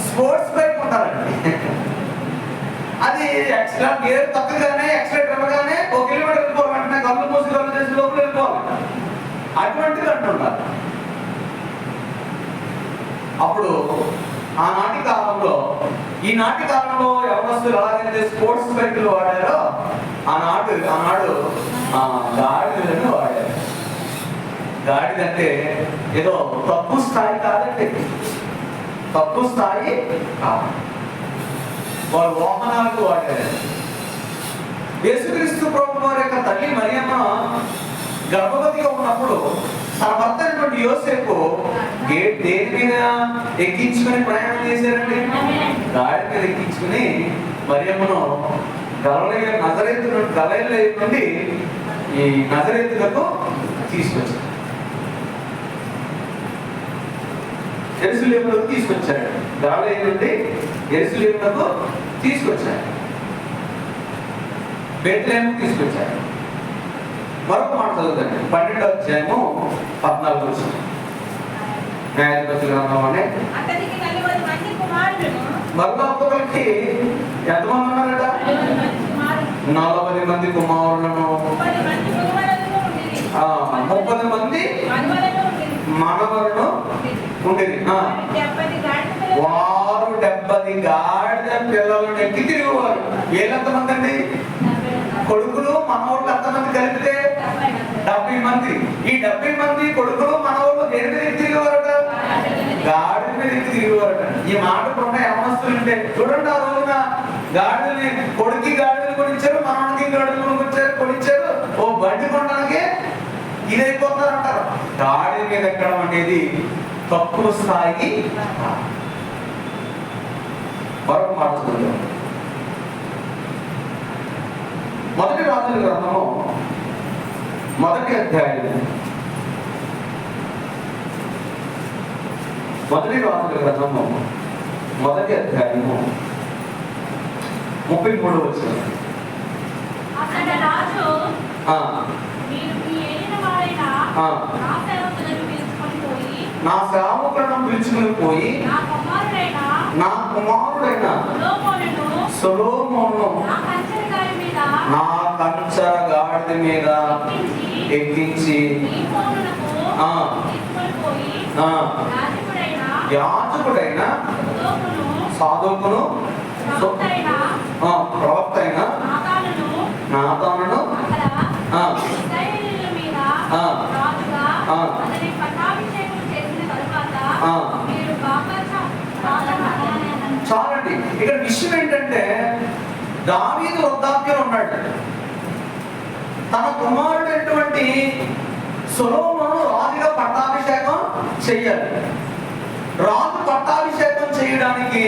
S1: స్పోర్ట్స్ బైక్ ఉంటారండి. అది ఎక్స్ట్రా గేర్ తక్కువగానే, ఎక్స్ట్రేటర్ ఇవ్వగానే 1 కిలోమీటర్ వెళ్ళిపోవాలి. వెంటనే కళ్ళు మూసి కళ్ళు చేసి లోపల వెళ్ళిపోవాలి. అటువంటిది అంటున్నారు. అప్పుడు ఆనాటి కాలంలో, ఈనాటి కాలంలో యవనస్తులు ఎలాగైతే స్పోర్ట్స్ బైకులు వాడారో, ఆనాడు గాడిదలను వాడారు. గాడిదంటే ఏదో తక్కువ స్థాయి కాదండి, తక్కువ స్థాయి కాదు. వారు వాహనాలకు వాడారు. యేసుక్రీస్తు ప్రభువు వారి యొక్క తల్లి మరియమ్మ గర్భవతిగా ఉన్నప్పుడు తన భర్త అయినటువంటి యోసేపు దేని మీద ఎక్కించుకుని ప్రయాణం చేశారండి? గాడి మీద ఎక్కించుకుని మరియమ్మను నజరేతు నుండి ఈ నజరేతులకు తీసుకొచ్చారు. యెరూషలేమునకు తీసుకొచ్చాడు. గలిలయ నుండి యెరూషలేమునకు తీసుకొచ్చాడు. బెత్లెహేముకు తీసుకొచ్చాడు. మరొక మాట చదువుతాండి, 12వ అధ్యాయము 14వ వచనం. న్యాయాధిపతుల గ్రంథం అనే మరొక ఒక్కొక్కరికి ఎంతమంది ఉన్నారట? 40 మంది కుమారులను, 30 మంది మనవలను ఉండేది. వారు 70 గాడిద పిల్లలను ఎక్కి తిరిగేవారు. వీళ్ళెంతమంది అండి? కొడుకులు మనవళ్ళు ఎంతమంది కలిపితే 70 మంది. ఈ 70 మంది కొడుకులు మనవళ్ళు దేని మీద ఎక్కి తిరిగేవారట? గాడిద మీద ఎక్కి తిరిగేవారట. ఈ మాట కూడా యవనస్తులు ఉంటే చూడండి, ఆ రోజున గాడిదని కొడుకి గాడిదలు కొనిచ్చారు, మనవడికి గాడిదలు కొనిచ్చారు. ఓ బండి కొనడానికి ఇదైపోతారంటారు. గాడి మీద ఎక్కడం అనేది తక్కువ స్థాయికి. మరొక మాట చూద్దాం. మొదటి రాజుల గ్రంథము 1వ అధ్యాయం, మొదటి రాజుల గ్రంథము 1వ అధ్యాయము 33వ వచనం. నా సేవకులను పిలుచుకుని పోయి నా కుమారుడైన సొలొమోనును నా కంచర గాడిద మీద ఎక్కించి యాజకుడైన సాదోకును ప్రవక్త అయిన నాతానును చాలండి. ఇక్కడ విషయం ఏంటంటే, దావీదు వృద్ధాప్యం ఉన్నాడు. తన కుమారుడైనటువంటి సొలొమోను రాజుగా పట్టాభిషేకం చెయ్యాలి. రాజు పట్టాభిషేకం చేయడానికి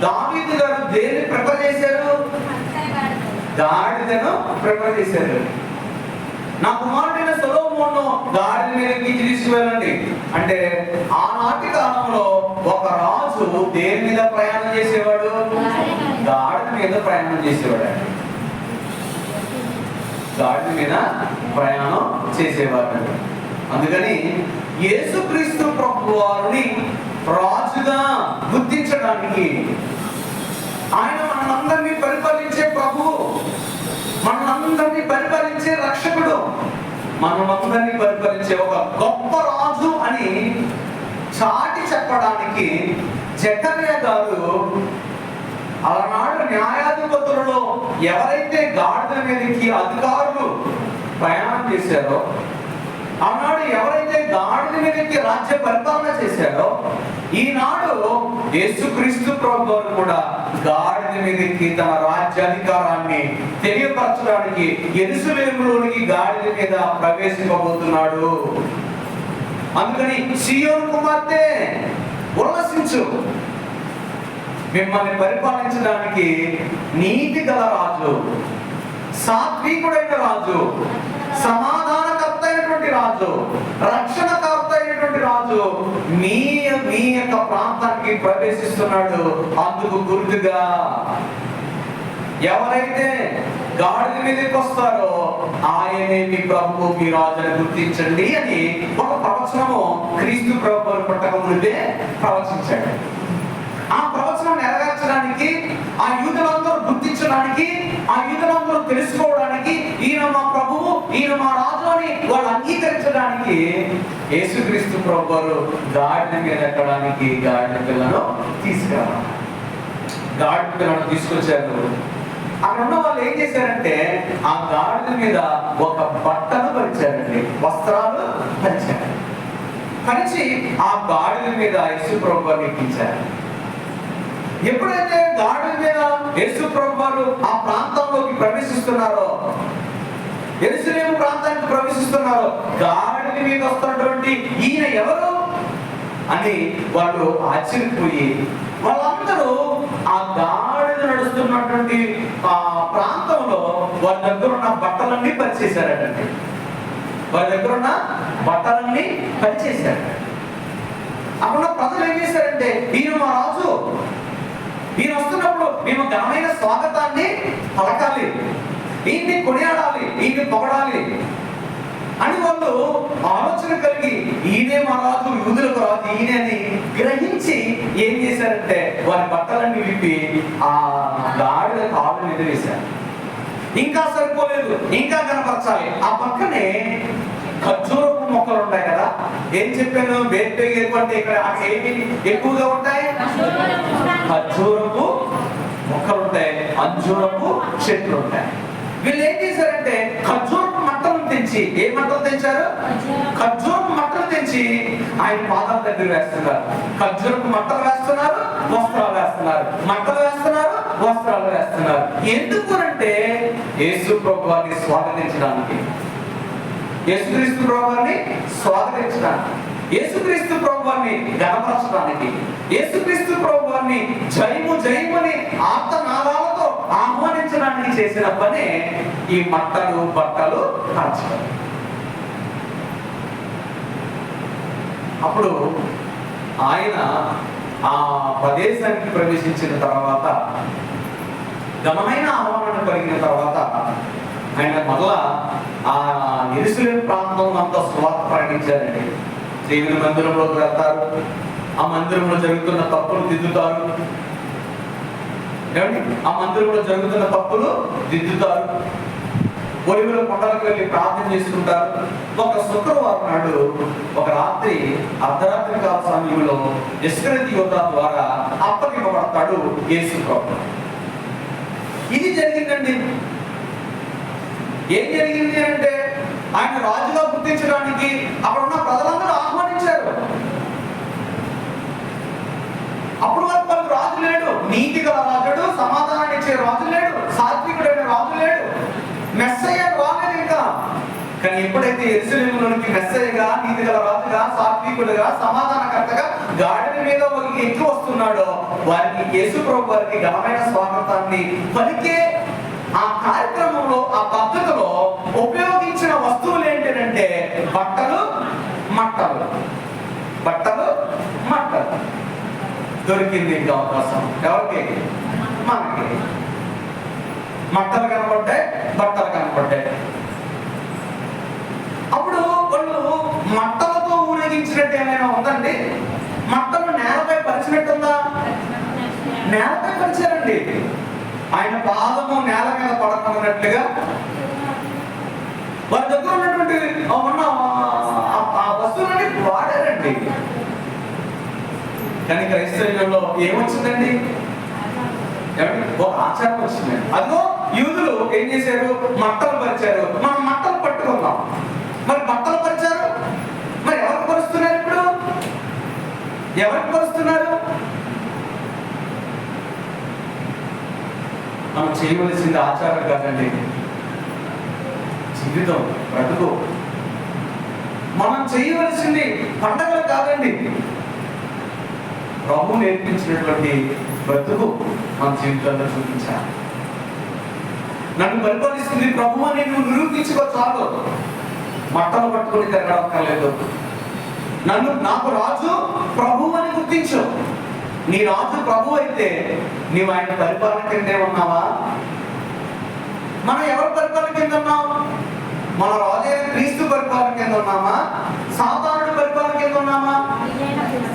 S1: దావీదు గారు దేన్ని ప్రిపేర్ చేశారు? గాడిదను ప్రిపేర్ చేశారు. నా కుమారుడైన సొలొమోను గాడిద మీద ఎక్కించి తీసుకువెళ్ళండి అంటే, ఆనాటి కాలంలో ఒక రాజు రాజు దేని మీద ప్రయాణం చేసేవాడు? గాడిద మీద ప్రయాణం చేసేవాడు అండి. గాడిద మీద ప్రయాణం చేసేవాడు. అందుకని యేసుక్రీస్తు ప్రభు వారిని రాజుగా గుర్తించడానికి, ఆయన మనందరినీ పరిపాలించే ప్రభువు, మనందరినీ పరిపాలించే రక్షకుడు, మనమందరినీ పరిపాలించే ఒక గొప్ప రాజు అని చాటి చెప్పడానికి జకర్యా గారు ఆనాడు న్యాయాధిపతులలో ఎవరైతే గాడిద మీదకి అధికారులు ప్రయాణం చేశారో, ఆనాడు ఎవరైతే గాడిద మీదకి రాజ్య పరిపాలన చేశారో, ఈనాడు యేసుక్రీస్తు ప్రభువు కూడా గాడిద మీదకి తన రాజ్యాధికారాన్ని తెలియపరచడానికి యెరూషలేములోనికి గాడిద మీద ప్రవేశించబోతున్నాడు. అందుకని సీయోను కుమార్తె ఉల్లసించు, మిమ్మల్ని పరిపాలించడానికి నీతి గల రాజు, సాత్వికుడైన రాజు, సమాధానకర్త అయినటువంటి రాజు, రక్షణకర్త అయినటువంటి రాజు మీ యొక్క ప్రాంతానికి ప్రవేశిస్తున్నాడు. అందుకు గుర్తుగా ఎవరైతే గాడిద మీదకి వస్తారో ఆయనే మీ ప్రభువు, మీ రాజుని గుర్తించండి అని ఒక ప్రవచనము క్రీస్తు ప్రభువు పుట్టక ముందే ప్రవచించాడు. ఆ ప్రవచనం నెరవేర్చడానికి, ఆ యూదులందరూ గుర్తించడానికి, ఆ యూదులందరూ తెలుసుకోవడానికి, ఈయన మా ప్రభువు, ఈయన మా రాజు అని వాళ్ళు అంగీకరించడానికి యేసుక్రీస్తు ప్రభువు గాడిద మీద ఎక్కడానికి గాడిద పిల్లను తీసుకురావాలి. గాడిద పిల్లను తీసుకొచ్చారు. అక్కడ ఉన్న వాళ్ళు ఏం చేశారంటే ఆ గాడిద మీద ఒక బట్టను పరిచారండి, వస్త్రాలు పరిచారు. పరిచి ఆ గాడిద మీద యేసు ప్రభువుని ఎక్కించారు. ఎప్పుడైతే గాడిద మీద యేసు ప్రభువు ఆ ప్రాంతంలోకి ప్రవేశిస్తున్నారో, యెరూషలేము ప్రాంతానికి ప్రవేశిస్తున్నారో, గాడిద మీద వస్తున్నటువంటి ఈయన ఎవరు అని వాళ్ళు ఆశ్చర్యపోయి వాళ్ళందరూ ఆ గాడిద నడుస్తున్నటువంటి ఆ ప్రాంతంలో వారి దగ్గర ఉన్న బట్టలన్నీ పరిచేశారటండి. వారి దగ్గర ఉన్న బట్టలన్నీ పరిచేశారు. అక్కడ ప్రజలు ఏం చేశారంటే, ఈయన మా రాజు, ఈయన వస్తున్నప్పుడు మేము ఘనమైన స్వాగతాన్ని పలకాలి, ఈయన్ని కొనియాడాలి, ఈయన్ని పొగడాలి అని వాళ్ళు ఆలోచన కలిగి ఈయనే మా రాజు, యూదులకు రాజు ఈయనే అని గ్రహించి ఏం చేశారంటే వారి బట్టలన్నీ విప్పి ఆ గాడిద కాళ్ళ మీద వేశారు. ఇంకా సరిపోలేదు, ఇంకా కనపరచాలి. ఆ పక్కనే ఖర్జూరపు మొక్కలు ఉంటాయి కదా, ఏం చెప్పాను, బేర్పేగేపు అంటే ఇక్కడ ఏమి ఎక్కువగా ఉంటాయి? ఖర్జూరపు మొక్కలు ఉంటాయి, అంజూరపు చెట్లు ఉంటాయి. వీళ్ళు ఏం చేశారంటే ఖర్జూరపు మట్టలను తెంచి, ఏ మట్టలు తెంచారు? ఖర్జూరపు మట్టలు తెంచి ఆయన పాదాల దగ్గర వేస్తున్నారు. ఖర్జూరపు మట్టలు వేస్తున్నారు, వస్త్రాలు వేస్తున్నారు, మట్టలు వేస్తున్నారు, వస్త్రాలు వేస్తున్నారు. ఎందుకు అంటే యేసు ప్రభువుని స్వాగతించడానికి, యేసుక్రీస్తు ప్రభువుని స్వాగతించడానికి, యేసుక్రీస్తు ప్రభువుని గణపరచడానికి, యేసుక్రీస్తు ప్రభువుని జయము జయముని ఆర్తనాదాలతో ఆహ్వానించడానికి చేసిన పనే ఈ మట్టలు బట్టలు పంచడం. అప్పుడు ఆయన ఆ ప్రదేశానికి ప్రవేశించిన తర్వాత, ఘనమైన ఆహ్వానాన్ని కలిగిన తర్వాత ఆయన మళ్ళా ఆ యెరూషలేము ప్రాంతం అంతా సువార్త ప్రకటించారండి. దేవుని మందిరంలోకి వెళ్తారు, ఆ మందిరంలో జరుగుతున్న తప్పులు దిద్దుతారు, ఆ మందిరంలో జరుగుతున్న తప్పులు దిద్దుతారు. ఒలివల కొండలకు వెళ్ళి ప్రార్థన చేసుకుంటారు. ఒక శుక్రవారం నాడు ఒక రాత్రి అర్ధరాత్రి కాల సమయంలో ఇస్కరియోతు యోధ ద్వారా అప్పగింపబడతాడు యేసు ప్రభువు. ఇది జరిగిందండి. ఏం జరిగింది అంటే ఆయన రాజుగా గుర్తించడానికి అక్కడ ఉన్న ప్రజలందరూ ఆహ్వానించారు. అప్పుడు వరకు వాళ్ళకి రాజు లేడు, నీతి గల రాజుడు, సమాధానాన్ని ఇచ్చే రాజు లేడు, సాత్వికుడైన రాజు లేడు, మెస్సయ్య రాలేదు ఇంకా. కానీ ఎప్పుడైతే యెరూషలేములోనికి మెస్సయ్యగా, నీతి గల రాజుగా, సాత్వికుడుగా, సమాధానకర్తగా గాడిద మీద ఎక్కి వస్తున్నాడో వారికి యేసు ప్రభువు వారికి ఘనమైన స్వాగతాన్ని పలికే ఆ కార్యక్రమంలో, ఆ పద్ధతిలో ఉపయోగించిన వస్తువులు ఏంటంటే బట్టలు, మట్టలు, బట్టలు, మట్టలు. దొరికింది ఇంకా అవకాశం. ఎవరికి? మనకి. మట్టలు కనపడ్డాయి, బట్టలు కనపడ్డాయి. అప్పుడు వాళ్ళు మట్టలతో ఊరేగించినట్టు ఏమైనా ఉందండి? మట్టలు నేలపై పరిచినట్టుందా? నేలపై పరిచారండి. ఆయన పాదము నేల మీద పడకున్నట్లుగా వారి దగ్గర ఉన్నటువంటి ఆ వస్తువులని వాడారండి. కానీ క్రైస్తవ్యంలో ఏమొచ్చిందండి? ఒక ఆచారం వచ్చింది. అదిగో యూదులు ఏం చేశారు? మట్టలు పరిచారు. మనం మట్టలు పట్టుకున్నాం. మరి బట్టలు పరిచారు. మరి ఎవరికి పరుస్తున్నారు? ఇప్పుడు ఎవరికి పరుస్తున్నారు? మనం చేయవలసింది ఆచారం కాదండి, జీవితం, బ్రతుకు. మనం చేయవలసింది పండగలు కాదండి, ప్రభు నేర్పించినటువంటి బ్రతుకు మన జీవితంలో చూపించాలి. నన్ను పరిపాలిస్తుంది ప్రభు అని నువ్వు నిరూపించుకో చాలు. మట్టలు పట్టుకుని తిరగక్కర్లేదు. నాకు రాజు ప్రభు అని గుర్తించు. నీ రాజు ప్రభు అయితే నీవు ఆయన పరిపాలన కిందే ఉన్నావా? మనం ఎవరి పరిపాలన కింద ఉన్నాం? మన రాజు అయిన క్రీస్తు పరిపాలన కింద ఉన్నామా? సాతానుడి పరిపాలన కింద ఉన్నామా?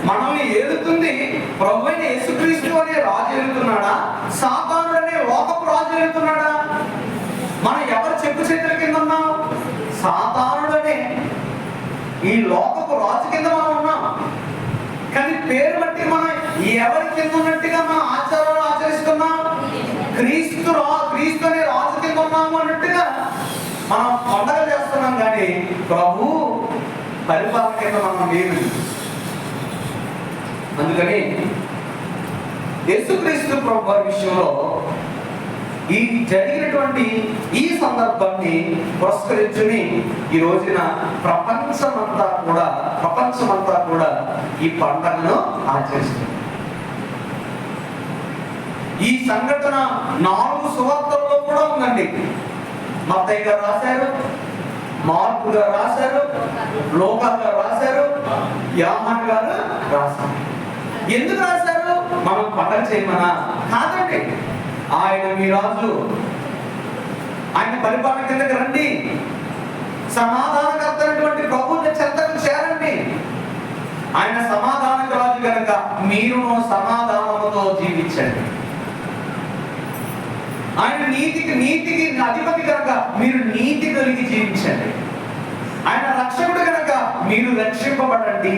S1: మనల్ని ఏలుతుంది ప్రభు అయిన యేసుక్రీస్తు అనే రాజు ఏలుతున్నాడా? సాతానుడు అనే లోకపు రాజు ఏలుతున్నాడా? మనం ఎవరు చెప్పు చేతుల కింద ఉన్నాం? సాతానుడనే ఈ లోకపు రాజు కింద మనం ఉన్నాం. కానీ పేరు బట్టి మనం ఎవరి కింద ఉన్నట్టుగా మనం ఆచారాలు ఆచరిస్తున్నాం? క్రీస్తు అనే రాజు కింద ఉన్నాము అన్నట్టుగా మనం పండగ చేస్తున్నాం. కానీ ప్రభు పరిపాలన కింద మనం లేదు. అందుకని యేసుక్రీస్తు ప్రభు వారి విషయంలో ఈ జరిగినటువంటి ఈ సందర్భాన్ని పురస్కరించుని ఈ రోజున ప్రపంచమంతా కూడా ఈ పండుగను ఆచరిస్తుంది. ఈ సంఘటన 4 సువార్తల్లో కూడా ఉందండి. మత్తయి గారు రాశారు, మార్కు గారు రాశారు, లూకా గారు రాశారు, యోహాను గారు రాశారు. ఎందుకు రాశారు? మనం పండగ చేయమనా? కాదండి. ఆయన మీ రాజు, ఆయన పరిపాలన కిందకి రండి, సమాధానకర్త అయినటువంటి ప్రభు చెంతకు చేరండి. ఆయన సమాధానక రాజు కనుక మీరును సమాధానముతో జీవించండి. ఆయన నీతికి అధిపతి కనుక మీరు నీతి కలిగి జీవించండి. ఆయన రక్షకుడు కనుక మీరు రక్షింపబడండి.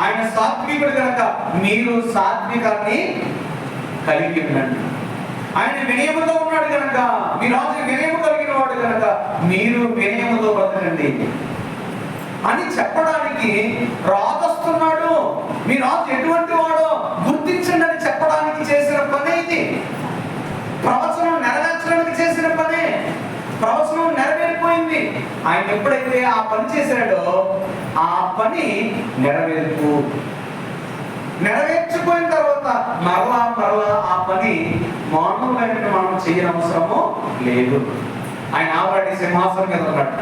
S1: ఆయన సాత్వికుడు కనుక మీరు సాత్వికాన్ని కలిగి ఉండండి. ఆయన వినయముతో ఉన్నాడు కనుక మీ రాజు వినయము కలిగిన వాడు కనుక మీరు వినయముతో బ్రతకండి అని చెప్పడానికి రాజు వస్తున్నాడు. మీ రాజు ఎటువంటి వాడో గుర్తించండి అని చెప్పడానికి చేసిన పని ఇది. ప్రవచనం నెరవేర్చడానికి చేసిన పనే. ప్రవచనం నెరవేరిపోయింది. ఆయన ఎప్పుడైతే ఆ పని చేశాడో ఆ పని నెరవేర్చిపోయిన తర్వాత మరలా ఆ పని మానవులైన మనం చేయని అవసరము లేదు. ఆయన ఆల్రెడీ సింహాసనం మీద ఉన్నాడు.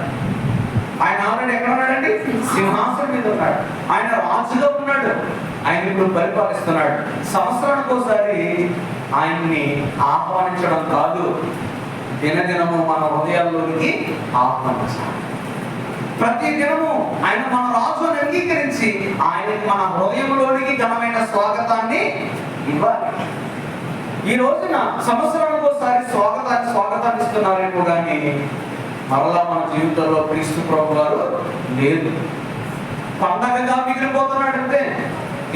S1: ఆయన ఆల్రెడీ ఎక్కడ ఉన్నాడండి? సింహాసనం మీద ఉన్నాడు. ఆయన రాజుగా ఉన్నాడు. ఆయన ఇప్పుడు పరిపాలిస్తున్నాడు. సంవత్సరానికి ఒకసారి ఆయన్ని ఆహ్వానించడం కాదు, దినదినము మన హృదయాల్లోనికి ఆహ్వానించాలి. ప్రతి దినము ఆయన మన రాజుని అంగీకరించి ఆయనకి మన హృదయంలోనికి ఘనమైన స్వాగతాన్ని ఇవ్వాలి. ఈ రోజున సంవత్సరానికి ఒకసారి స్వాగతాన్ని ఇస్తున్నారేమో కానీ మరలా మన జీవితంలో క్రీస్తు ప్రభు గారు లేదు. పండగగా మిగిలిపోతున్నాడంటే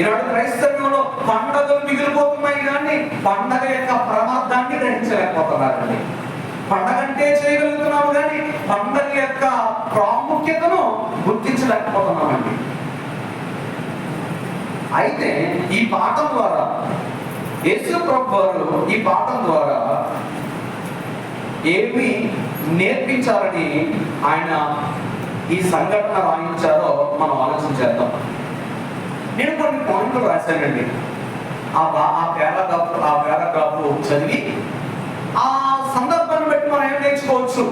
S1: ఈనాడు క్రైస్తవ్యంలో పండగలు మిగిలిపోతున్నాయి కానీ పండగ యొక్క ప్రమాదాన్ని గ్రహించలేకపోతున్నారండి. పండగ అంటే చేయగలుగుతున్నాము కానీ పండగ యొక్క ప్రాముఖ్యతను గుర్తించలేకపోతున్నామండి. అయితే ఈ పాఠం ద్వారా యేసు ప్రభు వారు ఈ పాఠం ద్వారా ఏమి నేర్పించాలని ఆయన ఈ సంఘటన రాయించారో మనం ఆలోచించేద్దాం. నేను కొన్ని పాయింట్లు రాశానండి. ఆ పారాగ్రాఫ్ చదివి ఆ సందర్భాన్ని బట్టి మనం ఏం నేర్చుకోవచ్చు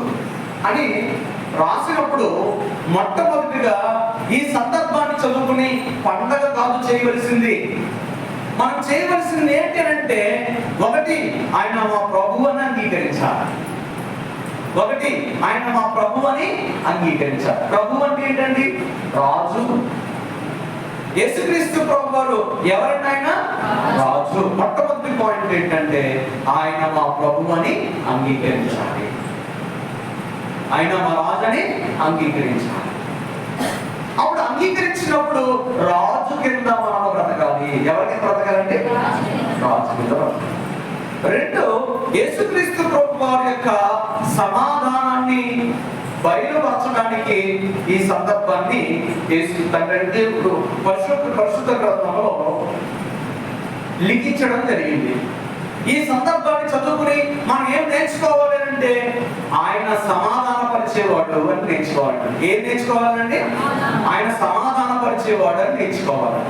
S1: అని రాసినప్పుడు మొట్టమొదటిగా ఈ సందర్భాన్ని చదువుకుని పండగ కాదు చేయవలసింది, మనం చేయవలసింది ఏంటి అంటే, ఒకటి ఆయన మా ప్రభువు అని అంగీకరించాలి. ఒకటి ఆయన మా ప్రభు అని అంగీకరించాలి. ప్రభు అంటే ఏంటండి? రాజు. యేసుక్రీస్తు ప్రభు వారు ఎవరంటే ఆయన రాజు. మొట్టమొదటి పాయింట్ ఏంటంటే ఆయన మా ప్రభు అని అంగీకరించాలి. ఆయన మా రాజు అని అంగీకరించాలి. అప్పుడు అంగీకరించినప్పుడు రాజు కింద మనం బ్రతకాలి. ఎవరి కింద బ్రతకాలంటే రాజు కింద బ్రతకాలి. రెండు, యేసుక్రీస్తు ప్రభు వారి యొక్క సమాధానాన్ని బయలుపరచడానికి ఈ సందర్భాన్ని తండ్రి పరిశుద్ధ గ్రంథంలో లిఖించడం జరిగింది. ఈ సందర్భాన్ని చదువుకుని మనం ఏం నేర్చుకోవాలి అంటే, ఆయన సమాధాన పరిచేవాడు అని నేర్చుకోవాలి. ఏం నేర్చుకోవాలండి? ఆయన సమాధాన పరిచేవాడు అని నేర్చుకోవాలి.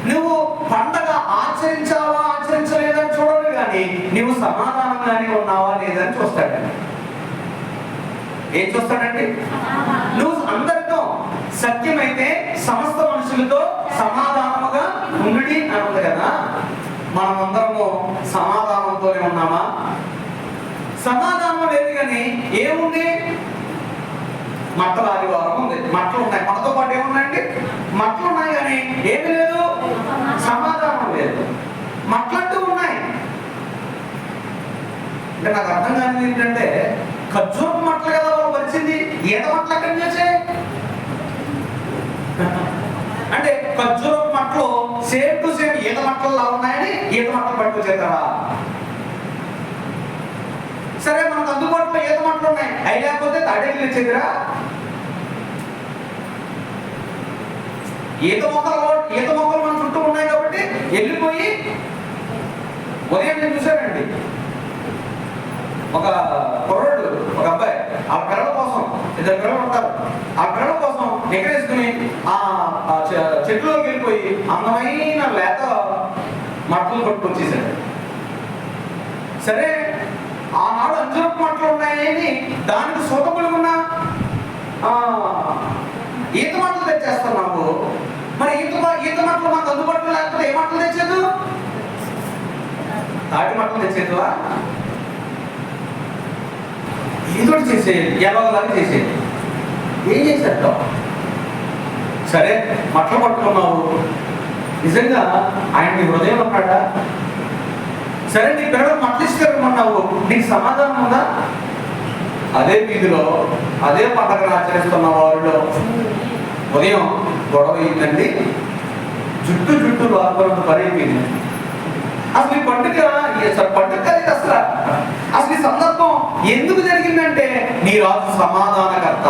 S1: నువ్వు పండగ ఆచరించావా ఆచరించలేదని చూడడు కానీ నువ్వు సమాధానంగానే ఉన్నావా లేదని చూస్తాడండి. ఏం చూస్తాడండి? నువ్వు అందరితో సత్యమైతే సమస్త మనుషులతో సమాధానముగా ఉండి అని ఉంది కదా. మనం అందరము సమాధానంతోనే ఉన్నామా? సమాధానం లేదు కానీ ఏముంది? మట్టల ఆదివారం ఉంది, మట్టలు ఉన్నాయి. మనతో పాటు ఏమున్నాయండి? మట్టలు ఉన్నాయి కానీ ఏమి లేదు, సమాధానం లేదు. మట్లంటూ ఉన్నాయి. అంటే నాకు అర్థం కానిది ఏంటంటే, ఖర్జూరపు మట్టలు కదా వాళ్ళు పరిచింది, ఈత మట్టలు ఎక్కడి నుంచి వచ్చాయి? అంటే ఖర్జూరపు మట్టలు సేమ్ టు సేమ్ ఈత మట్టలు ఉన్నాయని ఈత మట్టలు పట్టుకొచ్చేస్తారా? సరే, మనకు అందుబాటులో ఈత మట్టలు ఉన్నాయి, అవి లేకపోతే తాడేళ్ళు ఇచ్చేదిరా. ఈత మొక్కలు మన చుట్టూ ఉన్నాయి కాబట్టి వెళ్ళిపోయి ఉదయం నేను చూశానండి, ఒక కుర్రాడు, ఒక అబ్బాయి ఆ పిల్లల కోసం, ఇద్దరు పిల్లలు ఉంటారు, ఆ పిల్లల కోసం ఎగరేసుకుని ఆ చెట్లోకి వెళ్ళిపోయి అందమైన లేత మట్టలు కొట్టుకొచ్చేసాడు. సరే, ఆనాడు అంజరపు మట్టలు ఉన్నాయని దానికి సూతపులుగున్న ఈత మట్టలు తెచ్చేస్తున్నావు. మరి ఈత మట్టలు మాకు అందుబాటులో లేకపోతే ఏ మట్టలు తెచ్చేదు? తాటి మట్టలు తెచ్చేదివా? ఏదో చేసేది, ఎలాగోలాగా చేసేది. ఏం చేసేద్దాం? సరే, మట్టలు పట్టుకున్నావు, నిజంగా ఆయన నీ హృదయం ఉన్నాడా? సరే, నీ పిల్లలు మట్టలు ఇస్తారన్నావు, నీకు సమాధానం ఉందా? అదే వీధిలో అదే పండగను ఆచరిస్తున్న వారిలో ఉదయం గొడవ అయిందండి, జుట్టు లోపల పరైపోయింది. అసలు ఈ పండుగ కాదు అసలు ఈ సందర్భం ఎందుకు జరిగిందంటే, నీ రాజు సమాధానకర్త.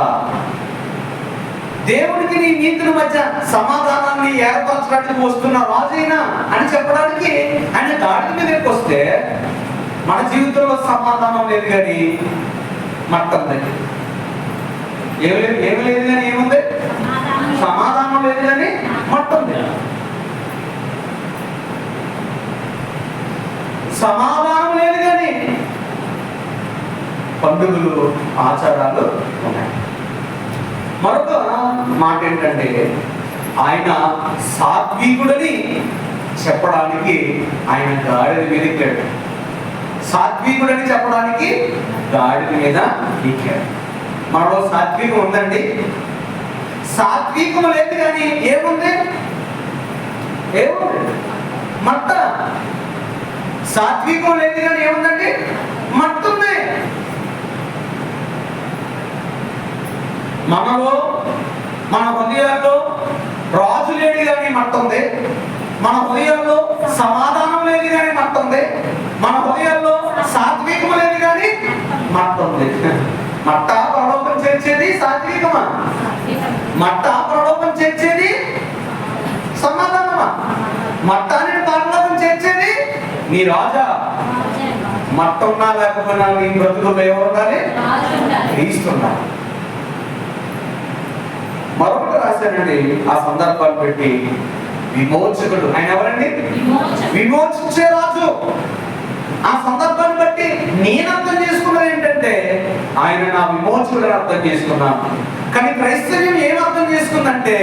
S1: దేవుడికి నీ నీతుల మధ్య సమాధానాన్ని ఏర్పరచడానికి వస్తున్న రాజైనా అని చెప్పడానికి ఆయన దాడి మీదకి వస్తే, మన జీవితంలో సమాధానం లేదు కానీ మట్టం లేదు. ఏమి లేదు కానీ ఏముంది? సమాధానం లేదు కానీ మట్టం లేదు. సమాధానం లేదు కానీ పండుగలు, ఆచారాలు ఉన్నాయి. మరొక మాట ఏంటంటే, ఆయన సాత్వికుడని చెప్పడానికి ఆయన గాడిద మీద ఎక్కాడు. సాత్వికుడని చెప్పడానికి గాడిద మీద ఎక్కాడు. మనలో సాత్వికం ఉందండి? సాత్వికం లేదు కానీ ఏముంది? మట్ట. సాత్వికం లేదు కానీ ఏముందండి? మట్టుంది. మనలో, మన హృదయాల్లో రాజు లేడు కానీ మట్టుంది. మన హృదయాల్లో సమాధానం లేదు కానీ మట్టుంది. మన హృదయాల్లో సాత్వికం లేదు కానీ మట్టుంది. మట్ట ప్రలోభం చేర్చేది సాత్వికమా? మట్ట ప్రలోభం చేర్చేది సమాధానమా? మట్టాన్ని ప్రలోభం చేర్చేది నీ రాజా. మట్ట ఉన్నా లేకపోయినా నీ బ్రతుకులో ఎవరు ఉండాలి? క్రీస్తుండాలి. మరొకటి రాశానండి, ఆ సందర్భాలు పెట్టి, విమోచకుడు. ఆయన ఎవరండి? విమోచించే రాజు. ఆ సందర్భాన్ని బట్టి నేను అర్థం చేసుకున్నది ఏంటంటే, ఆయన నా విమోచకుడు అర్థం చేసుకున్నాను. కానీ క్రైస్తవ్యం ఏం అర్థం చేసుకుందంటే,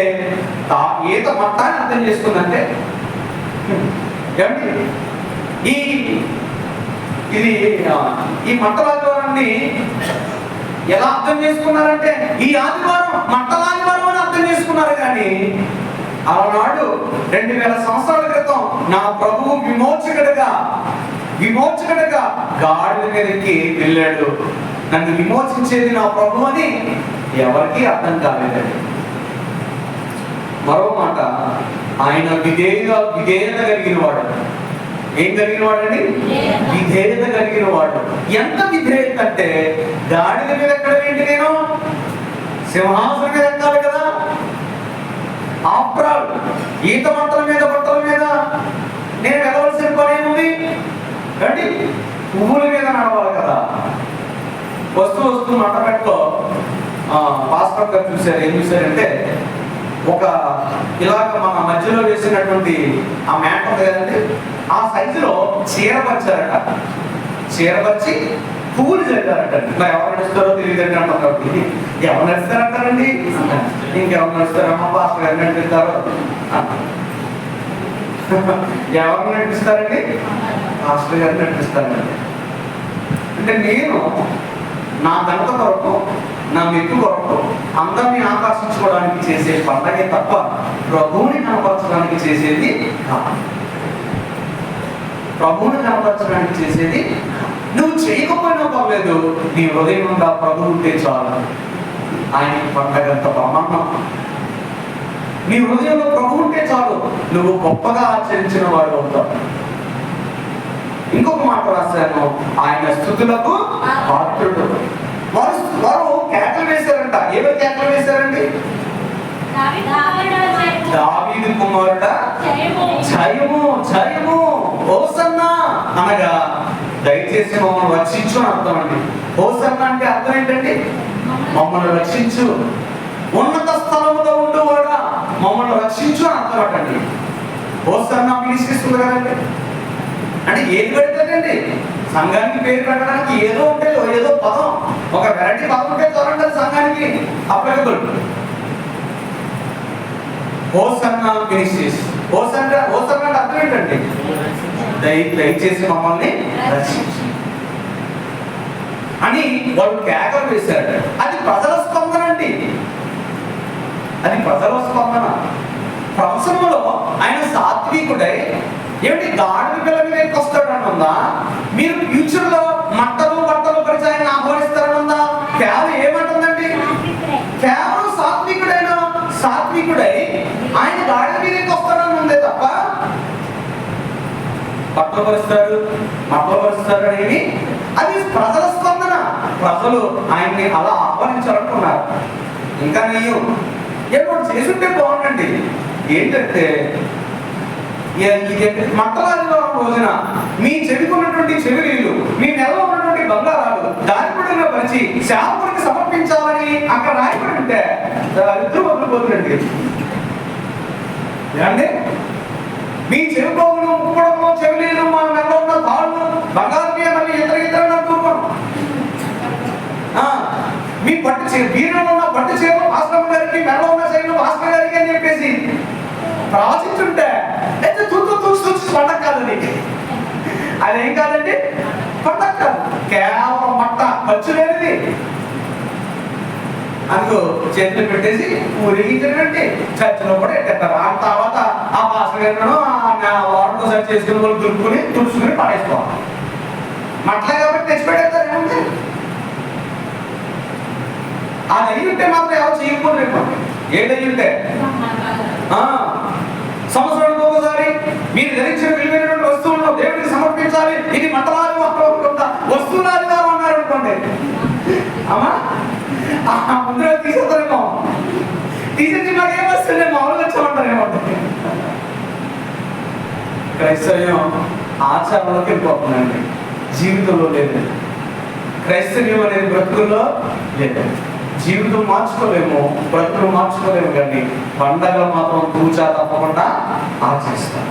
S1: ఈత మట్టాన్ని అర్థం చేసుకుందంటే, ఏమండి ఈ మంటల ఆదివారాన్ని ఎలా అర్థం చేసుకున్నారంటే ఈ ఆదివారం మంటల ఆదివారం అని అర్థం చేసుకున్నారు. కానీ ఆనాడు 2000 సంవత్సరాల క్రితం నా ప్రభువు విమోచకుడిగా గాడిద మీదకి వెళ్ళాడు, నన్ను విమోచించేది నా ప్రభు అని ఎవరికి అర్థం కాలేదండి. మరో మాట, ఆయన విధేయత కలిగిన వాడు. ఏం కలిగిన వాడండి? విధేయత కలిగిన వాడు. ఎంత విధేయత అంటే గాడిద మీద ఎక్కడ ఏంటి, నేను సింహాసనం మీద ఎక్కాలి కదా. ఆఫ్టర్ ఆల్ ఈత బట్టల మీద నేను వెళ్ళవలసిన పని ఏముంది అంటే పువ్వుల మీద నడవాలి కదా. వస్తూ మంటపెట్టలో పాస్టర్ గారు చూశారు. ఏం చూశారంటే ఒక ఇలాగ మన మధ్యలో వేసినటువంటి ఆ మ్యాట్ ఉంది కదండి, ఆ సైజులో చీరపరిచారట. చీరపరిచి పువ్వులు చల్లారట. మరి ఎవరు నడుస్తారో తెలియదండి అంటారు. ఎవరు నడుస్తారంటారండి? ఇంకెవరు నడుస్తారమ్మా, పాస్టర్ గారు నడిపిస్తారో. ఎవరు నడిపిస్తారండి? పాస్టర్ గారు నడిపిస్తారండి. అంటే నేను నా ఘనత కొరకు, నా మెట్టు కొరకు అందరినీ ఆకర్షించుకోవడానికి చేసే పండగే తప్ప ప్రభువుని కనపరచడానికి చేసేది కాదు. ప్రభువుని కనపరచడానికి చేసేది నువ్వు చేయకపోయినా పర్లేదు, నీ హృదయం నుండి ఆ ప్రభు ఉంటే చాలు. ఆయన పండగంత బ్రహ్మాండం. నీ హృదయంలో ప్రభు ఉంటే చాలు, నువ్వు గొప్పగా ఆచరించిన వాడు అవుతావు. ఇంకొక మాట రాశాను, ఆయన స్తుతులకు పాత్రుడు. వారు కేకలు వేశారంట. ఏదో కేకలు వేశారండి? దావీదు కుమారుడా జయము జయము హోసన్నా అనగా దయచేసి మమ్మల్ని రక్షించు అని అర్థం అండి. హోసన్నా అంటే అర్థం ఏంటండి? మమ్మల్ని రక్షించు, ఉన్నత స్థలంలో ఉండేవాడా మమ్మల్ని రక్షించు అని అర్థం అండి. హోసన్నా పిలిచిస్తుంది కదండి. అంటే ఏది పెడతాడండి? సంఘానికి పేరు పెట్టడానికి ఏదో ఉంటే ఏదో పదం, ఒక వెరైటీ పదం ఉంటే చూడండి సంఘానికి అప్లికబుల్. Hosanna ministries. హోసన్నా అంటే అర్థం ఏంటండి? దయచేసి మమ్మల్ని రక్షించు అని వాళ్ళు కేకలు వేశారు. అది ప్రజల స్పందన అండి. అది ప్రజల స్పందన. ప్రవచనంలో ఆయన సాత్వికుడై ఏమిటి గాడిద పిల్ల మీద వస్తాడని ఉందా? మీరు ఫ్యూచర్ లో బట్టలు పరిచి ఆయన ఆహ్వానిస్తారని ఉందా? కేవలం ఏమంటుందండి? కేవలం సాత్వికుడై ఆయన గాడిద మీద వస్తాడని ఉందే తప్ప బట్టలు పరుస్తాడు అనేది అది ప్రజల స్పందన. ప్రజలు ఆయన్ని అలా ఆహ్వానించాలనుకున్నారు. ఇంకా నేను ఏదో చేసుంటే బాగుండండి. ఏంటంటే మంటలాదివారం రోజున మీ చెవికున్నటువంటి చెవిలీలు, మీ నెలలో ఉన్నటువంటి బంగారాలు దారిపడిగా పరిచి శాపకుడికి సమర్పించాలని అక్కడ రాయబడి ఉంటే ఇద్దరు వదిలిపోతుందండి. ఏమండి? మీ చెవిపోగులు, ముక్కుపడము, చెవిలీలు, మా నెలలో ఉన్న తాళ్ళు బంగారు మళ్ళీ ఇతర నడుపుకోం. మీ పట్టు వీరిలో ఉన్న పట్టు చీరలు భాస్కర్ గారికి, మెడలో ఉన్న చీరలు భాస్కర్ గారికి అని చెప్పేసి ప్రవచించుంటే అయితే చూసి పండగ కాదండి. అదేం కాదండి, పండగ కాదు, కేవలం మట్ట ఖర్చు లేనిది. అందుకు చేతులు పెట్టేసి ఊరేగించడండి. చర్చలో కూడా ఎట్టేస్తారు. ఆ తర్వాత ఆ భాస్కర్ గారు వారంలో సరి చేసుకుని వాళ్ళు తుడుచుకుని పాడేసుకోవాలి. మట్లా కాబట్టి తెచ్చి పెట్టేస్తారు. ఏముంది? అది అయ్యుంటే మాత్రం ఎవరు చేయకపోతే ఏదయ్యుంటే సంవత్సరానికి ఒకసారి మీరు ధరించిన విలువైనటువంటి వస్తువులను దేవుడికి సమర్పించాలి. ఇది మతలాది వస్తువులాది వారు అన్నారు అనుకోండి, అమ్మా ముందుగా తీసేస్తారేమో, తీసేసి నాకు ఏం వస్తుంది మామూలుగా వచ్చామంటారేమో. క్రైస్తవ్యం ఆచారంలోకి వెళ్ళిపోతుందండి, జీవితంలో లేదు. క్రైస్తవ్యం అనేది బ్రతుకుల్లో లేదు. జీవితం మార్చుకోలేము, బ్రతుకులు మార్చుకోలేము, కానీ పండగలు మాత్రం తూచా తప్పకుండా ఆచరిస్తాం.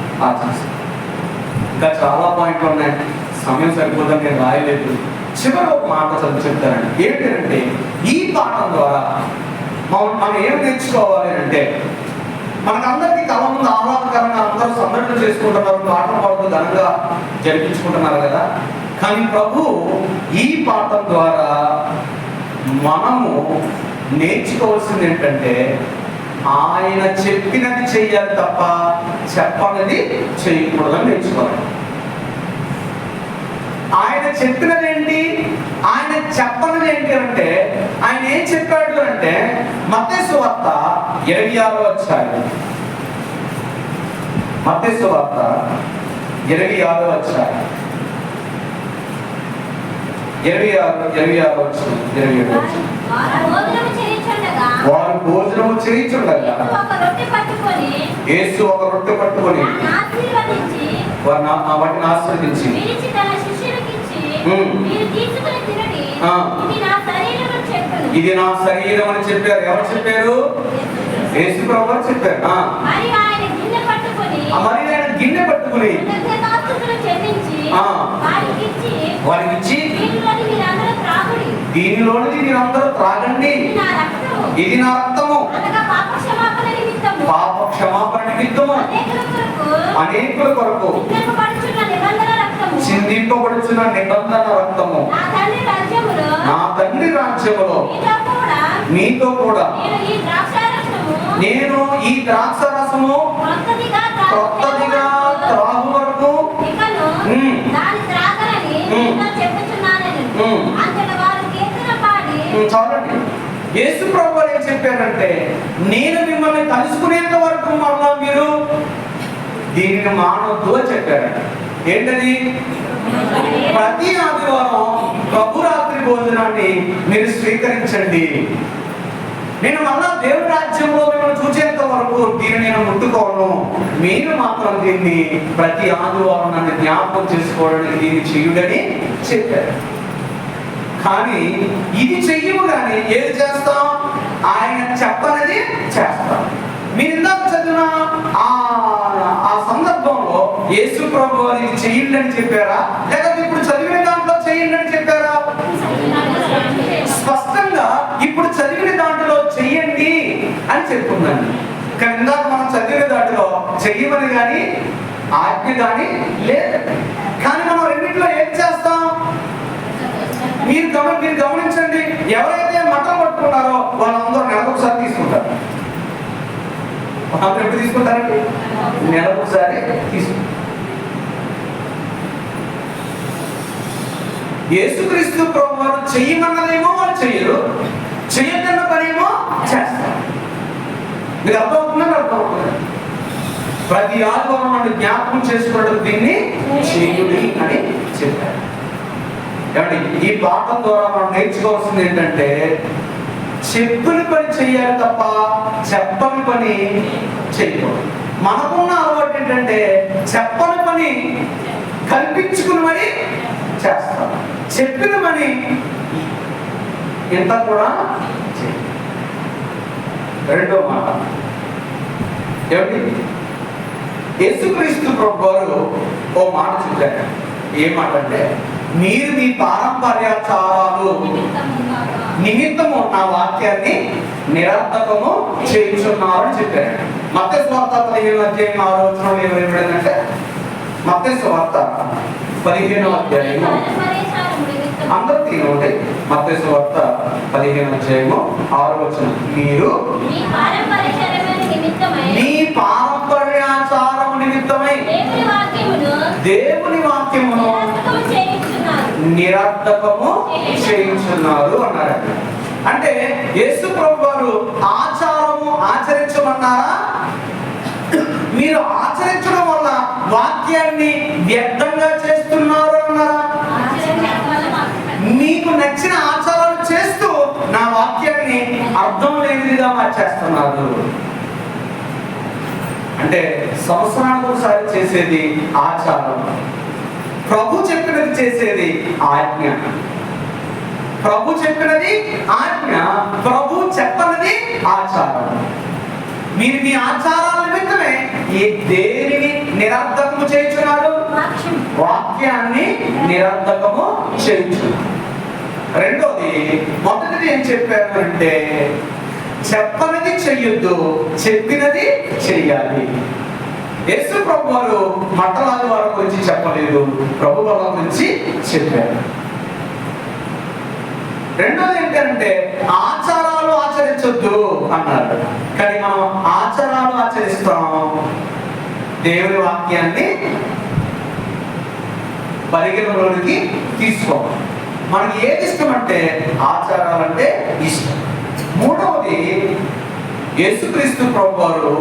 S1: ఇంకా చాలా పాయింట్లు ఉన్నాయి, సమయం సరిపోదని నేను రాయలేదు. చివరి ఒక మాట చెప్తానండి. ఏంటంటే ఈ పాఠం ద్వారా మనం ఏం నేర్చుకోవాలి అంటే, మనకందరికీ కళ ముందు ఆహ్లాదకరంగా అందరూ సందర్శన చేసుకుంటున్నారు, పాటలు పాడుతూ ఘనంగా జరిపించుకుంటున్నారు కదా. కానీ ప్రభు ఈ పాఠం ద్వారా మనము నేర్చుకోవాల్సింది ఏంటంటే ఆయన చెప్పినది చెయ్యాలి తప్ప చెప్పనది చేయకూడదని నేర్చుకోవాలి. ఆయన చెప్పినది ఏంటి, ఆయన చెప్పనది ఏంటి అంటే ఆయన ఏం చెప్పాడు అంటే మత్తయి సువార్త 26వ అధ్యాయం, మత్తయి సువార్త 26వ అధ్యాయం 26వ వారు భోజనము చేయించుండగా యేసు ఒక రొట్టె పట్టుకొని వాటిని ఆశీర్వదించి ఇది నా శరీరం అని చెప్పారు. ఎవరు చెప్పారు? యేసు ప్రభువు చెప్పారు. మరి ఆయన గిన్నె పట్టుకుని వారికి ఇచ్చి దీనిలోనిది మీరందరూ త్రాగండి, ఇది నా రక్తము, పాప క్షమాపణ నిమిత్తము అనేకుల కొరకు చిందింపబడుచున్న నిబంధన రక్తము. నా తండ్రి రాజ్యములో మీతో కూడా నేను ఈ ద్రాక్ష రసము క్రొత్తదిగా త్రాగు వరకు చూడండి, యేసు ప్రభువు ఏం చెప్పారంటే నేను మిమ్మల్ని కలుసుకునేంత వరకు మరలా మీరు దీనిని మానవద్దు అని చెప్పారంట. ఏంటది? ప్రతి ఆదివారం ప్రభు రాత్రి భోజనాన్ని మీరు స్వీకరించండి. నేను మళ్ళా దేవుడి రాజ్యంలో మిమ్మల్ని చూసేంత వరకు దీన్ని నేను ముట్టుకోను, మీరు మాత్రం దీన్ని ప్రతి ఆదివారం నన్ను జ్ఞాపకం చేసుకోవడానికి దీన్ని చెయ్యుడని చెప్పారు. కానీ ఇది చెయ్యము కానీ ఏది చేస్తాం? ఆయన చెప్పనది చేస్తాం. మీరు ఇందాక చదివిన ఆ సందర్భంలో యేసు ప్రభు ఇది చెయ్యండి అని చెప్పారా, లేకపోతే ఇప్పుడు చదివిన దాంట్లో చెయ్యండి అని చెప్పారా? స్పష్టంగా ఇప్పుడు చదివిన దాంట్లో చెయ్యండి అని చెప్పుకుందండి. కానీ ఇందాక మనం చదివిన దాంట్లో చెయ్యమని కానీ ఆజ్ఞ కానీ లేదు. కానీ మనం రెండింటిలో ఏం చేస్తాం? మీరు గమనించండి, ఎవరైతే మఠం పట్టుకున్నారో వాళ్ళందరూ నెలకొకసారి తీసుకుంటారు. వాళ్ళందరూ ఎప్పుడు తీసుకుంటారండి? నెలకొకసారి తీసుకుంటారు. యేసుక్రీస్తు ప్రభువు చెయ్యమన్నదేమో వాళ్ళు చెయ్యరు, చెయ్యొద్దన్న పనేమో చేస్తారు. మీకు అర్థమవుతుందని అర్థమవుతుంది. ప్రతి ఆదివారం నన్ను జ్ఞాపకం చేసుకోవడం దీన్ని చేయుడి అని చెప్పారు. ఏమండి, ఈ పాఠం ద్వారా మనం నేర్చుకోవాల్సింది ఏంటంటే చెప్పిన పని చెయ్యాలి తప్ప చెప్పని పని చేయకూడదు. మనకున్న అలవాటు ఏంటంటే చెప్పని పని కల్పించుకుని మరి చేస్తాం, చెప్పిన పని ఇంత కూడా చేయాలి. రెండో మాట ఏమిటి? యేసుక్రీస్తు ప్రభువారు ఓ మాట చెప్పారు. ఏ మాట అంటే మీరు మీ పారంపర్యాచారాలు నిమిత్తము నా వాక్యాన్ని నిరర్థకము చేయించున్నారు అని చెప్పారు. మత్తయి సువార్త 15వ అధ్యాయం 6వ వచనం ఏమైందంటే మత్తయి సువార్త 15వ అధ్యాయము అందరూ తినండి. మత్తయి సువార్త 15వ అధ్యాయము 6వ వచనం మీరు మీ పారంపర్యాచారము నిమిత్తమై దేవుని వాక్యమును నిరర్థకము చేయించున్నారు అన్నారు. అంటే యేసు ప్రభు వారు ఆచారము ఆచరించమన్నారా? మీరు ఆచరించడం వల్ల వాక్యాన్ని వ్యర్థంగా చేస్తున్నారు అన్నారా? మీకు నచ్చిన ఆచారాలు చేస్తూ నా వాక్యాన్ని అర్థం లేనిదిగా మార్చేస్తున్నారు. అంటే సంవత్సరానికి ఒకసారి చేసేది ఆచారం, ప్రభు చెప్పినది చేసేది ఆజ్ఞ. ప్రభు చెప్పినది ఆజ్ఞ, ప్రభు చెప్పనిది ఆచారం. మీరు మీ ఆచారాల నిమిత్తమే ఈ దేనిని నిరర్థకము చేయించున్నాడు? వాక్యాన్ని నిరర్థకము చేయించున్నాడు. రెండోది, మొదటిది ఏం చెప్పారు అంటే చెప్పనిది చెయ్యొద్దు, చెప్పినది చెయ్యాలి. యేసు ప్రభు వారు మట్టలాది వారి గురించి చెప్పలేదు, ప్రభు వాళ్ళ గురించి చెప్పారు. రెండోది ఏంటంటే ఆచారాలు ఆచరించొద్దు అన్నారు. కానీ మనం ఆచారాలు ఆచరిస్తాం, దేవుని వాక్యాన్ని పరిగణలోనికి తీసుకోవాలి. మనకి ఏది ఇష్టం అంటే ఆచారాలంటే ఇష్టం. మూడవది, యేసుక్రీస్తు ప్రభు వారు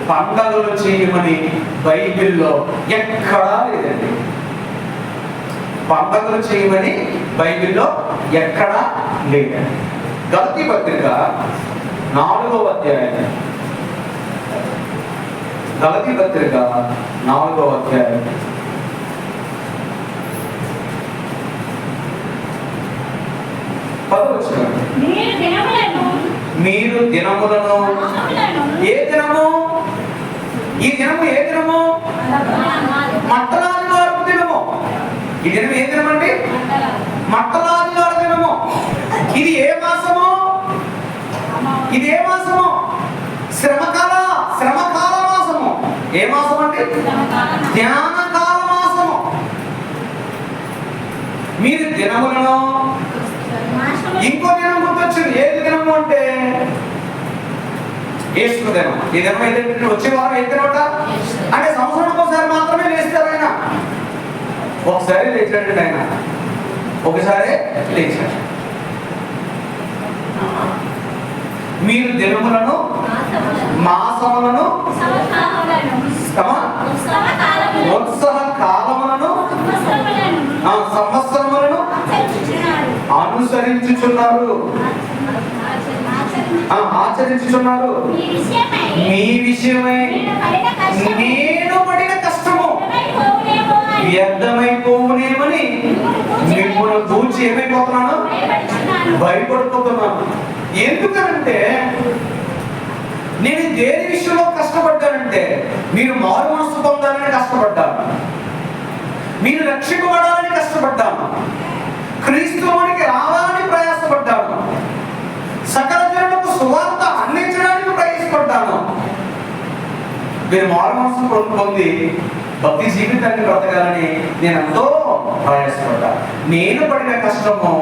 S1: పండగలు చేయమని బైబిల్లో ఎక్కడా లేదండి. పండగలు చేయమని బైబిల్లో ఎక్కడా లేదండి. గలతీ పత్రిక 4వ అధ్యాయం, గలతీ పత్రిక 4వ అధ్యాయం 10వ వచనం. మీరు దినములను, ఏ దినము? ఈ దినము ఏ దినము? మట్టలాది వారు దినము. ఈ దినం ఏ దినం అండి? మట్టలాది వారు దినము. ఇది ఏ మాసము? ఇది ఏ మాసము? శ్రమకాల మాసము. ఏ మాసం అంటే? ధ్యానకాల మాసము. మీరు దినములను, ఇంకో దినం గుర్తొచ్చింది. ఏది దినము అంటే ఈస్టర్ దినం. ఈ దినం ఏంటంటే వచ్చే వారం ఏ దినమట అంటే సంవత్సరానికి ఒకసారి మాత్రమే లేస్తారు ఆయన. ఒకసారి లేచాడండి ఆయన, ఒకసారి లేచాడు. మీరు దినములను, మాసములను, ఉత్సవ కాలములను, సంవత్సరములను అనుసరించుచున్నారు, ఆచరించుచున్నారు. మీ విషయమై నేను పడిన కష్టము వ్యర్థమైపోవునేమని మిమ్మల్ని చూచి ఏమైపోతున్నాను? భయపడిపోతున్నాను. ఎందుకంటే నేను దేని విషయంలో కష్టపడ్డానంటే, మీరు మారు మనసు పొందాలని కష్టపడ్డాను, మీరు రక్షింపబడాలని కష్టపడ్డాను, క్రీస్తువునికి రావాలని ప్రయాసపడ్డాను, సకల జనులకు సువార్త అందించడానికి ప్రయాసపడ్డాను. మీరు మారు మనసు పొంది భక్తి జీవితాన్ని బ్రతకాలని నేను ఎంతో ప్రయాసపడ్డాను. నేను పడిన కష్టము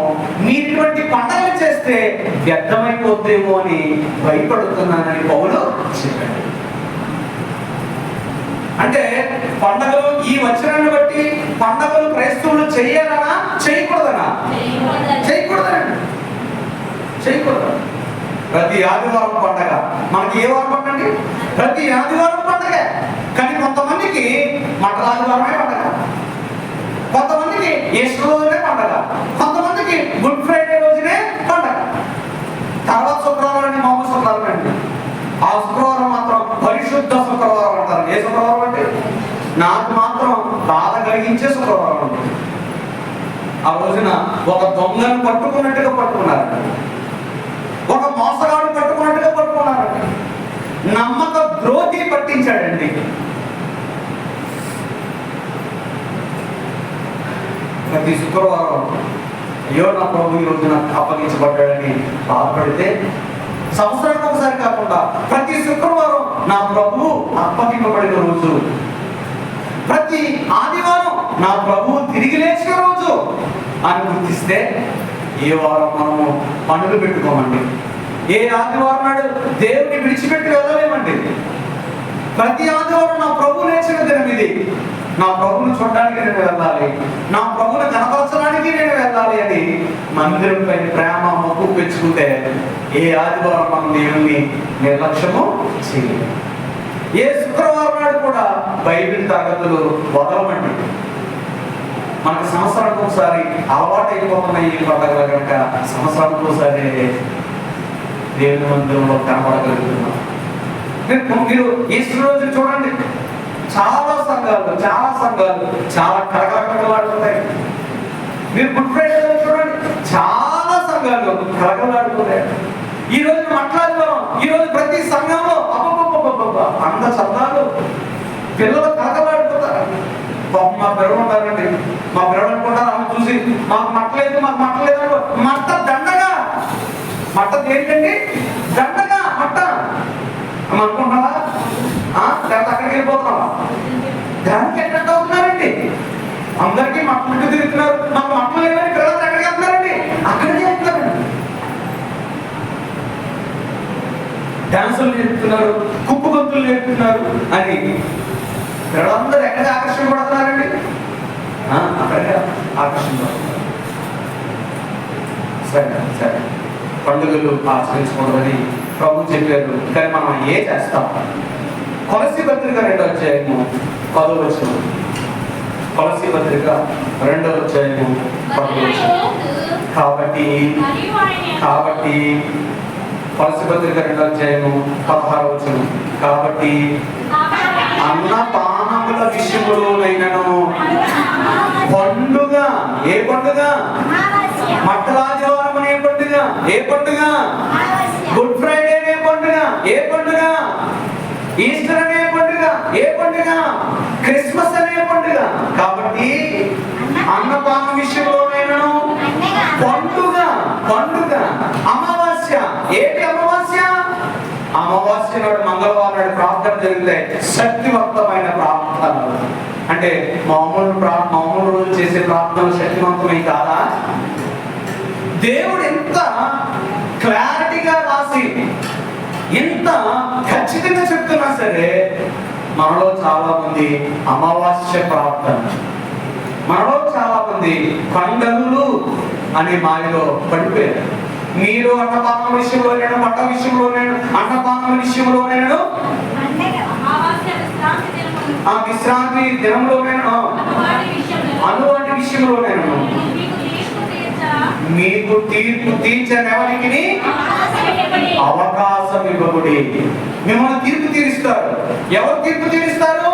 S1: మీరు ఇటువంటి పండుగలు చేస్తే వ్యర్థమైపోద్దేమో అని భయపడుతున్నానని పౌలు చెప్పాడు. అంటే పండుగలు, ఈ వచనాన్ని బట్టి పండుగలు క్రైస్తవులు చేయాలనా చేయకూడదనా? చేయకూడదండి, చేయకూడదు. ప్రతి ఆదివారం పండగ. మనకి ఏ వారం పండుగ అండి? ప్రతి ఆదివారం పండగ. కానీ కొంతమందికి మట్టలాదివారమే పండగ, కొంతమందికి ఈస్టర్ రోజునే పండగ, కొంతమందికి గుడ్ ఫ్రైడే రోజునే పండగ. తర్వాత శుక్రవారం అండి, మామూలు శుక్రవారం అండి. ఆ శుక్రవారం మాత్రం పరిశుద్ధ శుక్రవారం అంటారు. ఏ శుక్రవారం అంటే? నాకు మాత్రం బాధ కలిగించే శుక్రవారం అండి. ఆ రోజున ఒక దొంగను పట్టుకున్నట్టుగా పట్టుకున్నారు, ఒక మోసగాడు పట్టుకున్నట్టుగా పట్టుకున్నారు, నమ్మక ద్రోహిని పట్టించాడండి. ప్రతి శుక్రవారం అయ్యో నా ప్రభు ఈ రోజు నాకు అప్పగించబడ్డాడని బాధపడితే, సంవత్సరానికి ఒకసారి కాకుండా ప్రతి శుక్రవారం నా ప్రభు అప్పగింపబడిన రోజు, ప్రతి ఆదివారం నా ప్రభు తిరిగి లేచిన రోజు అని గుర్తిస్తే, ఏ వారం మనము పండుగ పెట్టుకోమండి, ఏ ఆదివారం నాడు దేవుని విడిచిపెట్టి వెళ్ళలేమండి. ప్రతి ఆదివారం నా ప్రభు లేచిన దినం ఇది, నా ప్రభువును చూడడానికి నేను వెళ్ళాలి, నా ప్రభువును కనపరచడానికి నేను వెళ్ళాలి అని మందిరం పైన ప్రేమ మొక్కు పెంచుకుంటే ఏ ఆదివారం మనం దేవుణ్ణి నిర్లక్ష్యము చేయాలి. ఏ శుక్రవారం నాడు కూడా బైబిల్ తరగతులు వదలమండి. మనకు సంవత్సరానికి ఒకసారి అలవాటు అయిపోతున్నాయి ఈ పండుగలు కనుక సంవత్సరానికి ఒకసారి దేవుని మందిరంలో కనపడగలుగుతున్నాం. మీరు ఈస్టర్ రోజు చూడండి, చాలా సంఘాలు చాలా కలకలాడుతున్నాయి. మీరు గుడ్ ఫ్రైడే చూడండి, చాలా సంఘాలు కలకలాడుతున్నాయి. ఈ రోజు మాట్లాడుతున్నాం, ఈ రోజు ప్రతి సంఘంలో అంత శబ్దాలు, పిల్లలు కలకలాడుతున్నారు. మా పిల్లలు ఉంటారండి, మా పిల్లలు అనుకుంటారు ఆమె చూసి మాకు మట్టలేదు మట్ట దండగా. మట్ట ఏంటండి? దండగా మట్ట అనుకుంటారా? లేకపోతే అక్కడికి వెళ్ళిపోతున్నావా? దానికి అట్రాక్ట్ అవుతున్నారండి. అందరికీ మట్టలు తిరుగుతున్నారు, మాకు మట్టలు లేవని పిల్లలు ఎక్కడికి వెళ్తున్నారండి? అక్కడికే వెళ్తున్నారండి. డాన్సులు నేర్పుతున్నారు, కుప్పు గొంతులు నేర్పుతున్నారు అని పిల్లలందరూ ఎక్కడికి ఆకర్షింపబడుతున్నారండి? అక్కడికే ఆకర్షింపబడుతున్నారు. సరే పండుగలు ఆచరించకూడదని ప్రభు చెప్పారు, కానీ మనం ఏ చేస్తాం? కొలసీ పత్రిక 2వ అధ్యాయము 10వ వచనం. కొలసీ పత్రిక 2వ అధ్యాయము 10వ వచనం. కాబట్టి కొలసీ పత్రిక 2వ అధ్యాయము 16వ వచనం. కాబట్టి అన్నపానముల విషయములోనైనను పండుగ, ఏ పండుగ? మట్టలాదివారం అనే పండుగ, ఏ పండుగ? గుడ్ ఫ్రైడే అనే పండుగ, ఏ పండుగ? ఈస్టర్ అనే పండుగ, ఏ పండుగ? క్రిస్మస్ అనే పండుగ. కాబట్టి అన్నపాన విషయంలోనైనను పండుగ. అమావాస్య, ఏంటి అమావాస్య? అమావాస్య నాడు మంగళవారం నాడు ప్రార్థన జరుగుతాయి, శక్తివంతమైన ప్రార్థనలు. అంటే మామూలు రోజు చేసే ప్రార్థనలు శక్తివంతమై కాదా? దేవుడు ఎంత క్లారిటీగా రాసి ఎంత ఖచ్చితంగా చెప్తున్నా సరే మనలో చాలా మంది అమావాస్య ప్రార్థన, మనలో చాలా మంది పండుగలు అనే మాయలో పడిపోయారు. మీరు అన్నపానం విషయంలోనేను, మట్ట విషయంలోనేను, అన్నపానం విషయంలోనేను, ఆ విశ్రాంతి దినంలోనేను, అనువాటి విషయంలోనేను మీకు తీర్పు తీర్చనెవరికి అవకాశం ఇవ్వబడి. మిమ్మల్ని తీర్పు తీరుస్తారు. ఎవరు తీర్పు తీరుస్తారు?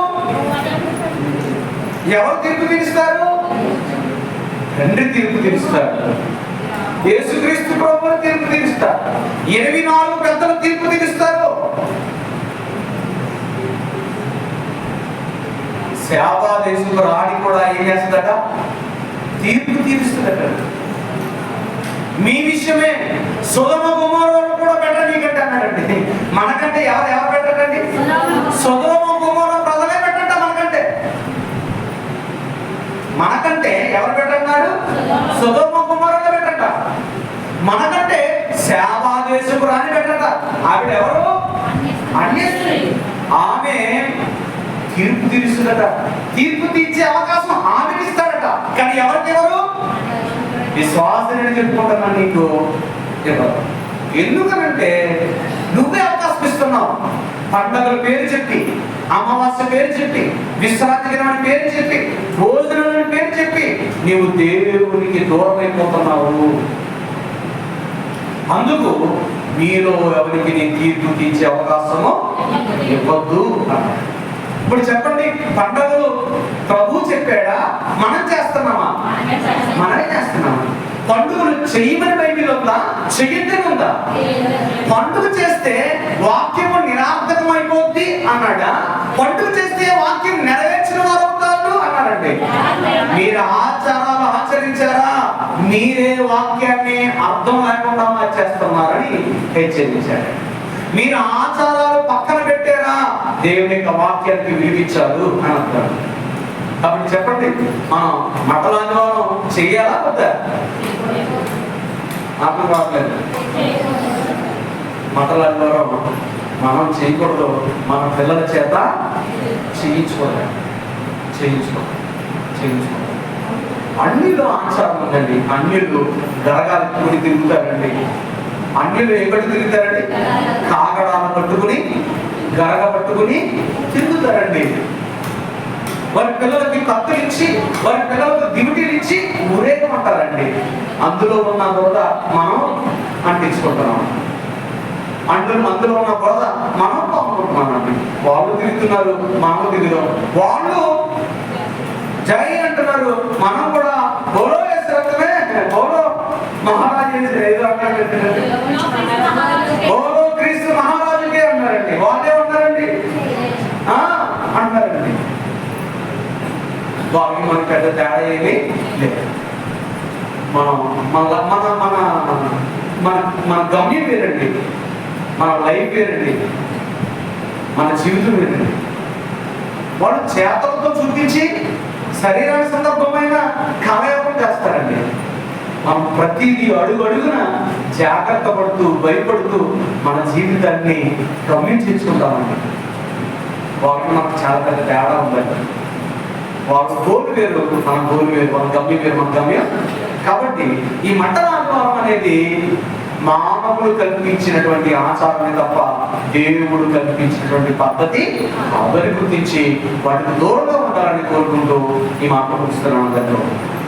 S1: తండ్రి తీర్పు తీరుస్తారు. యేసుక్రీస్తు ప్రభువు తీర్పు తీరుస్తారు. 24 పెద్దలు తీర్పు తీరుస్తారు. సేవా దేశంలో రాణి కూడా ఏం చేస్తుందట? తీర్పు తీరుస్తుందట. మీ విషయమే సొదొమ గొమొర్రాలో కూడా బెటర్ మీకంటే అన్నాడండి. మనకంటే ఎవరు బెటర్ అండి? సొదొమ గొమొర్రా ప్రజలే బెటర్ అంట మనకంటే ఎవరు బెటర్ అన్నాడు? సొదొమ గొమొర్రాలో బెటర్ అంట. మనకంటే సేవా దేశపు రాణి బెటర్ అంట. ఆవిడ ఎవరు? అన్యస్త్రీ. ఆమె తీర్పు తీరుస్తుందట. తీర్పు తీర్చే అవకాశం ఆమెకి ఇస్తాడట. కానీ ఎవరు? విశ్వాసాన్ని చెప్పుకుంటున్నా నీకు ఇవ్వరు. ఎందుకనంటే నువ్వే అవకాశం ఇస్తున్నావు. పండుగల పేరు చెప్పి, అమావాస్య పేరు చెప్పి, విశ్రాంతి దినాన్ని పేరు చెప్పి, భోజనాన్ని పేరు చెప్పి నీవు దేవునికి దూరం అయిపోతున్నావు. అందుకు మీలో ఎవరికి నీ తీర్పు తీర్చే అవకాశము ఇవ్వద్దు అన్నాడు. ఇప్పుడు చెప్పండి, పండుగలు ప్రభు చెప్పాడా? మనం చేస్తున్నామా? మనమే చేస్తున్నామా? పండుగలు చేయమని బైబిల్ ఉందా? చెయ్యొద్దని ఉందా? పండుగ చేస్తే వాక్యము నిరార్థకం అయిపోద్ది అన్నాడా? పండుగ చేస్తే వాక్యం నెరవేర్చిన వారు అవుతారు అన్నాడండి. మీరు ఆచారాలు ఆచరించారా? మీరే వాక్యాన్ని అర్థం లేకుండా చేస్తున్నారని హెచ్చరించాడు. మీరు ఆచారాలు పక్కన పెట్టారా? దేవుని యొక్క వాక్యానికి విలువించారు అని అంటారు. కాబట్టి చెప్పండి, మనం మట్టలాదివారం చెయ్యాలా వద్దా? అర్థం కావట్లేదు. మట్టలాదివారం మనం చేయకూడదు, మన పిల్లల చేత చేయించుకోవాలి. అన్నిలో ఆచారం ఉందండి. అన్నిళ్ళు దరగాలు తిరుగుతారండి. అన్యులు ఎక్కడ తిరుగుతారండి? కాగడాలు పట్టుకుని, గరగ పట్టుకుని తిరుగుతారండి. వారి పిల్లలకి కత్తులు ఇచ్చి, వారి పిల్లలకు దివిటీలు ఇచ్చి ఊరేగమంటారండి. అందులో ఉన్న బురద మనం అంటించుకుంటున్నాం. అందులో ఉన్న బురద మనం పంపుకుంటున్నామండి. వాళ్ళు తిరుగుతున్నారు, మనం తిరుగుదాం. వాళ్ళు జై అంటున్నారు, మనం కూడా బోలో వేసినట్టునే బోలో మహారాజు బోలో క్రీస్తు మహారాజుకే అన్నారండి. వాళ్ళే ఉన్నారండి అంటారండి. వాళ్ళకి మనకి పెద్ద తేడా ఏమీ లేదు. మన గమ్యం వేరండి, మన లైఫ్ వేరండి, మన జీవితం వేరండి. వాళ్ళు చేతలతో చూపించి శరీరానికి సందర్భమైన కాలయాపన చేస్తారండి. మనం ప్రతిదీ అడుగు అడుగున జాగ్రత్త పడుతూ భయపడుతూ మన జీవితాన్ని గమనించుకుంటామండి. వాళ్ళకి మనకు చాలా పెద్ద తేడా ఉందండి. వాళ్ళ గోలు వేరు, మన గోలు వేరు, మన గమ్యం వేరు, మన గమ్యం. కాబట్టి ఈ మంటల ఆదివారం అనేది మానవులు కల్పించినటువంటి ఆచారమే తప్ప దేవుడు కల్పించినటువంటి పద్ధతి అవని గుర్తించి వాటికి దూరంగా ఉండాలని కోరుకుంటూ ఈ మాట ముగిస్తున్నాను.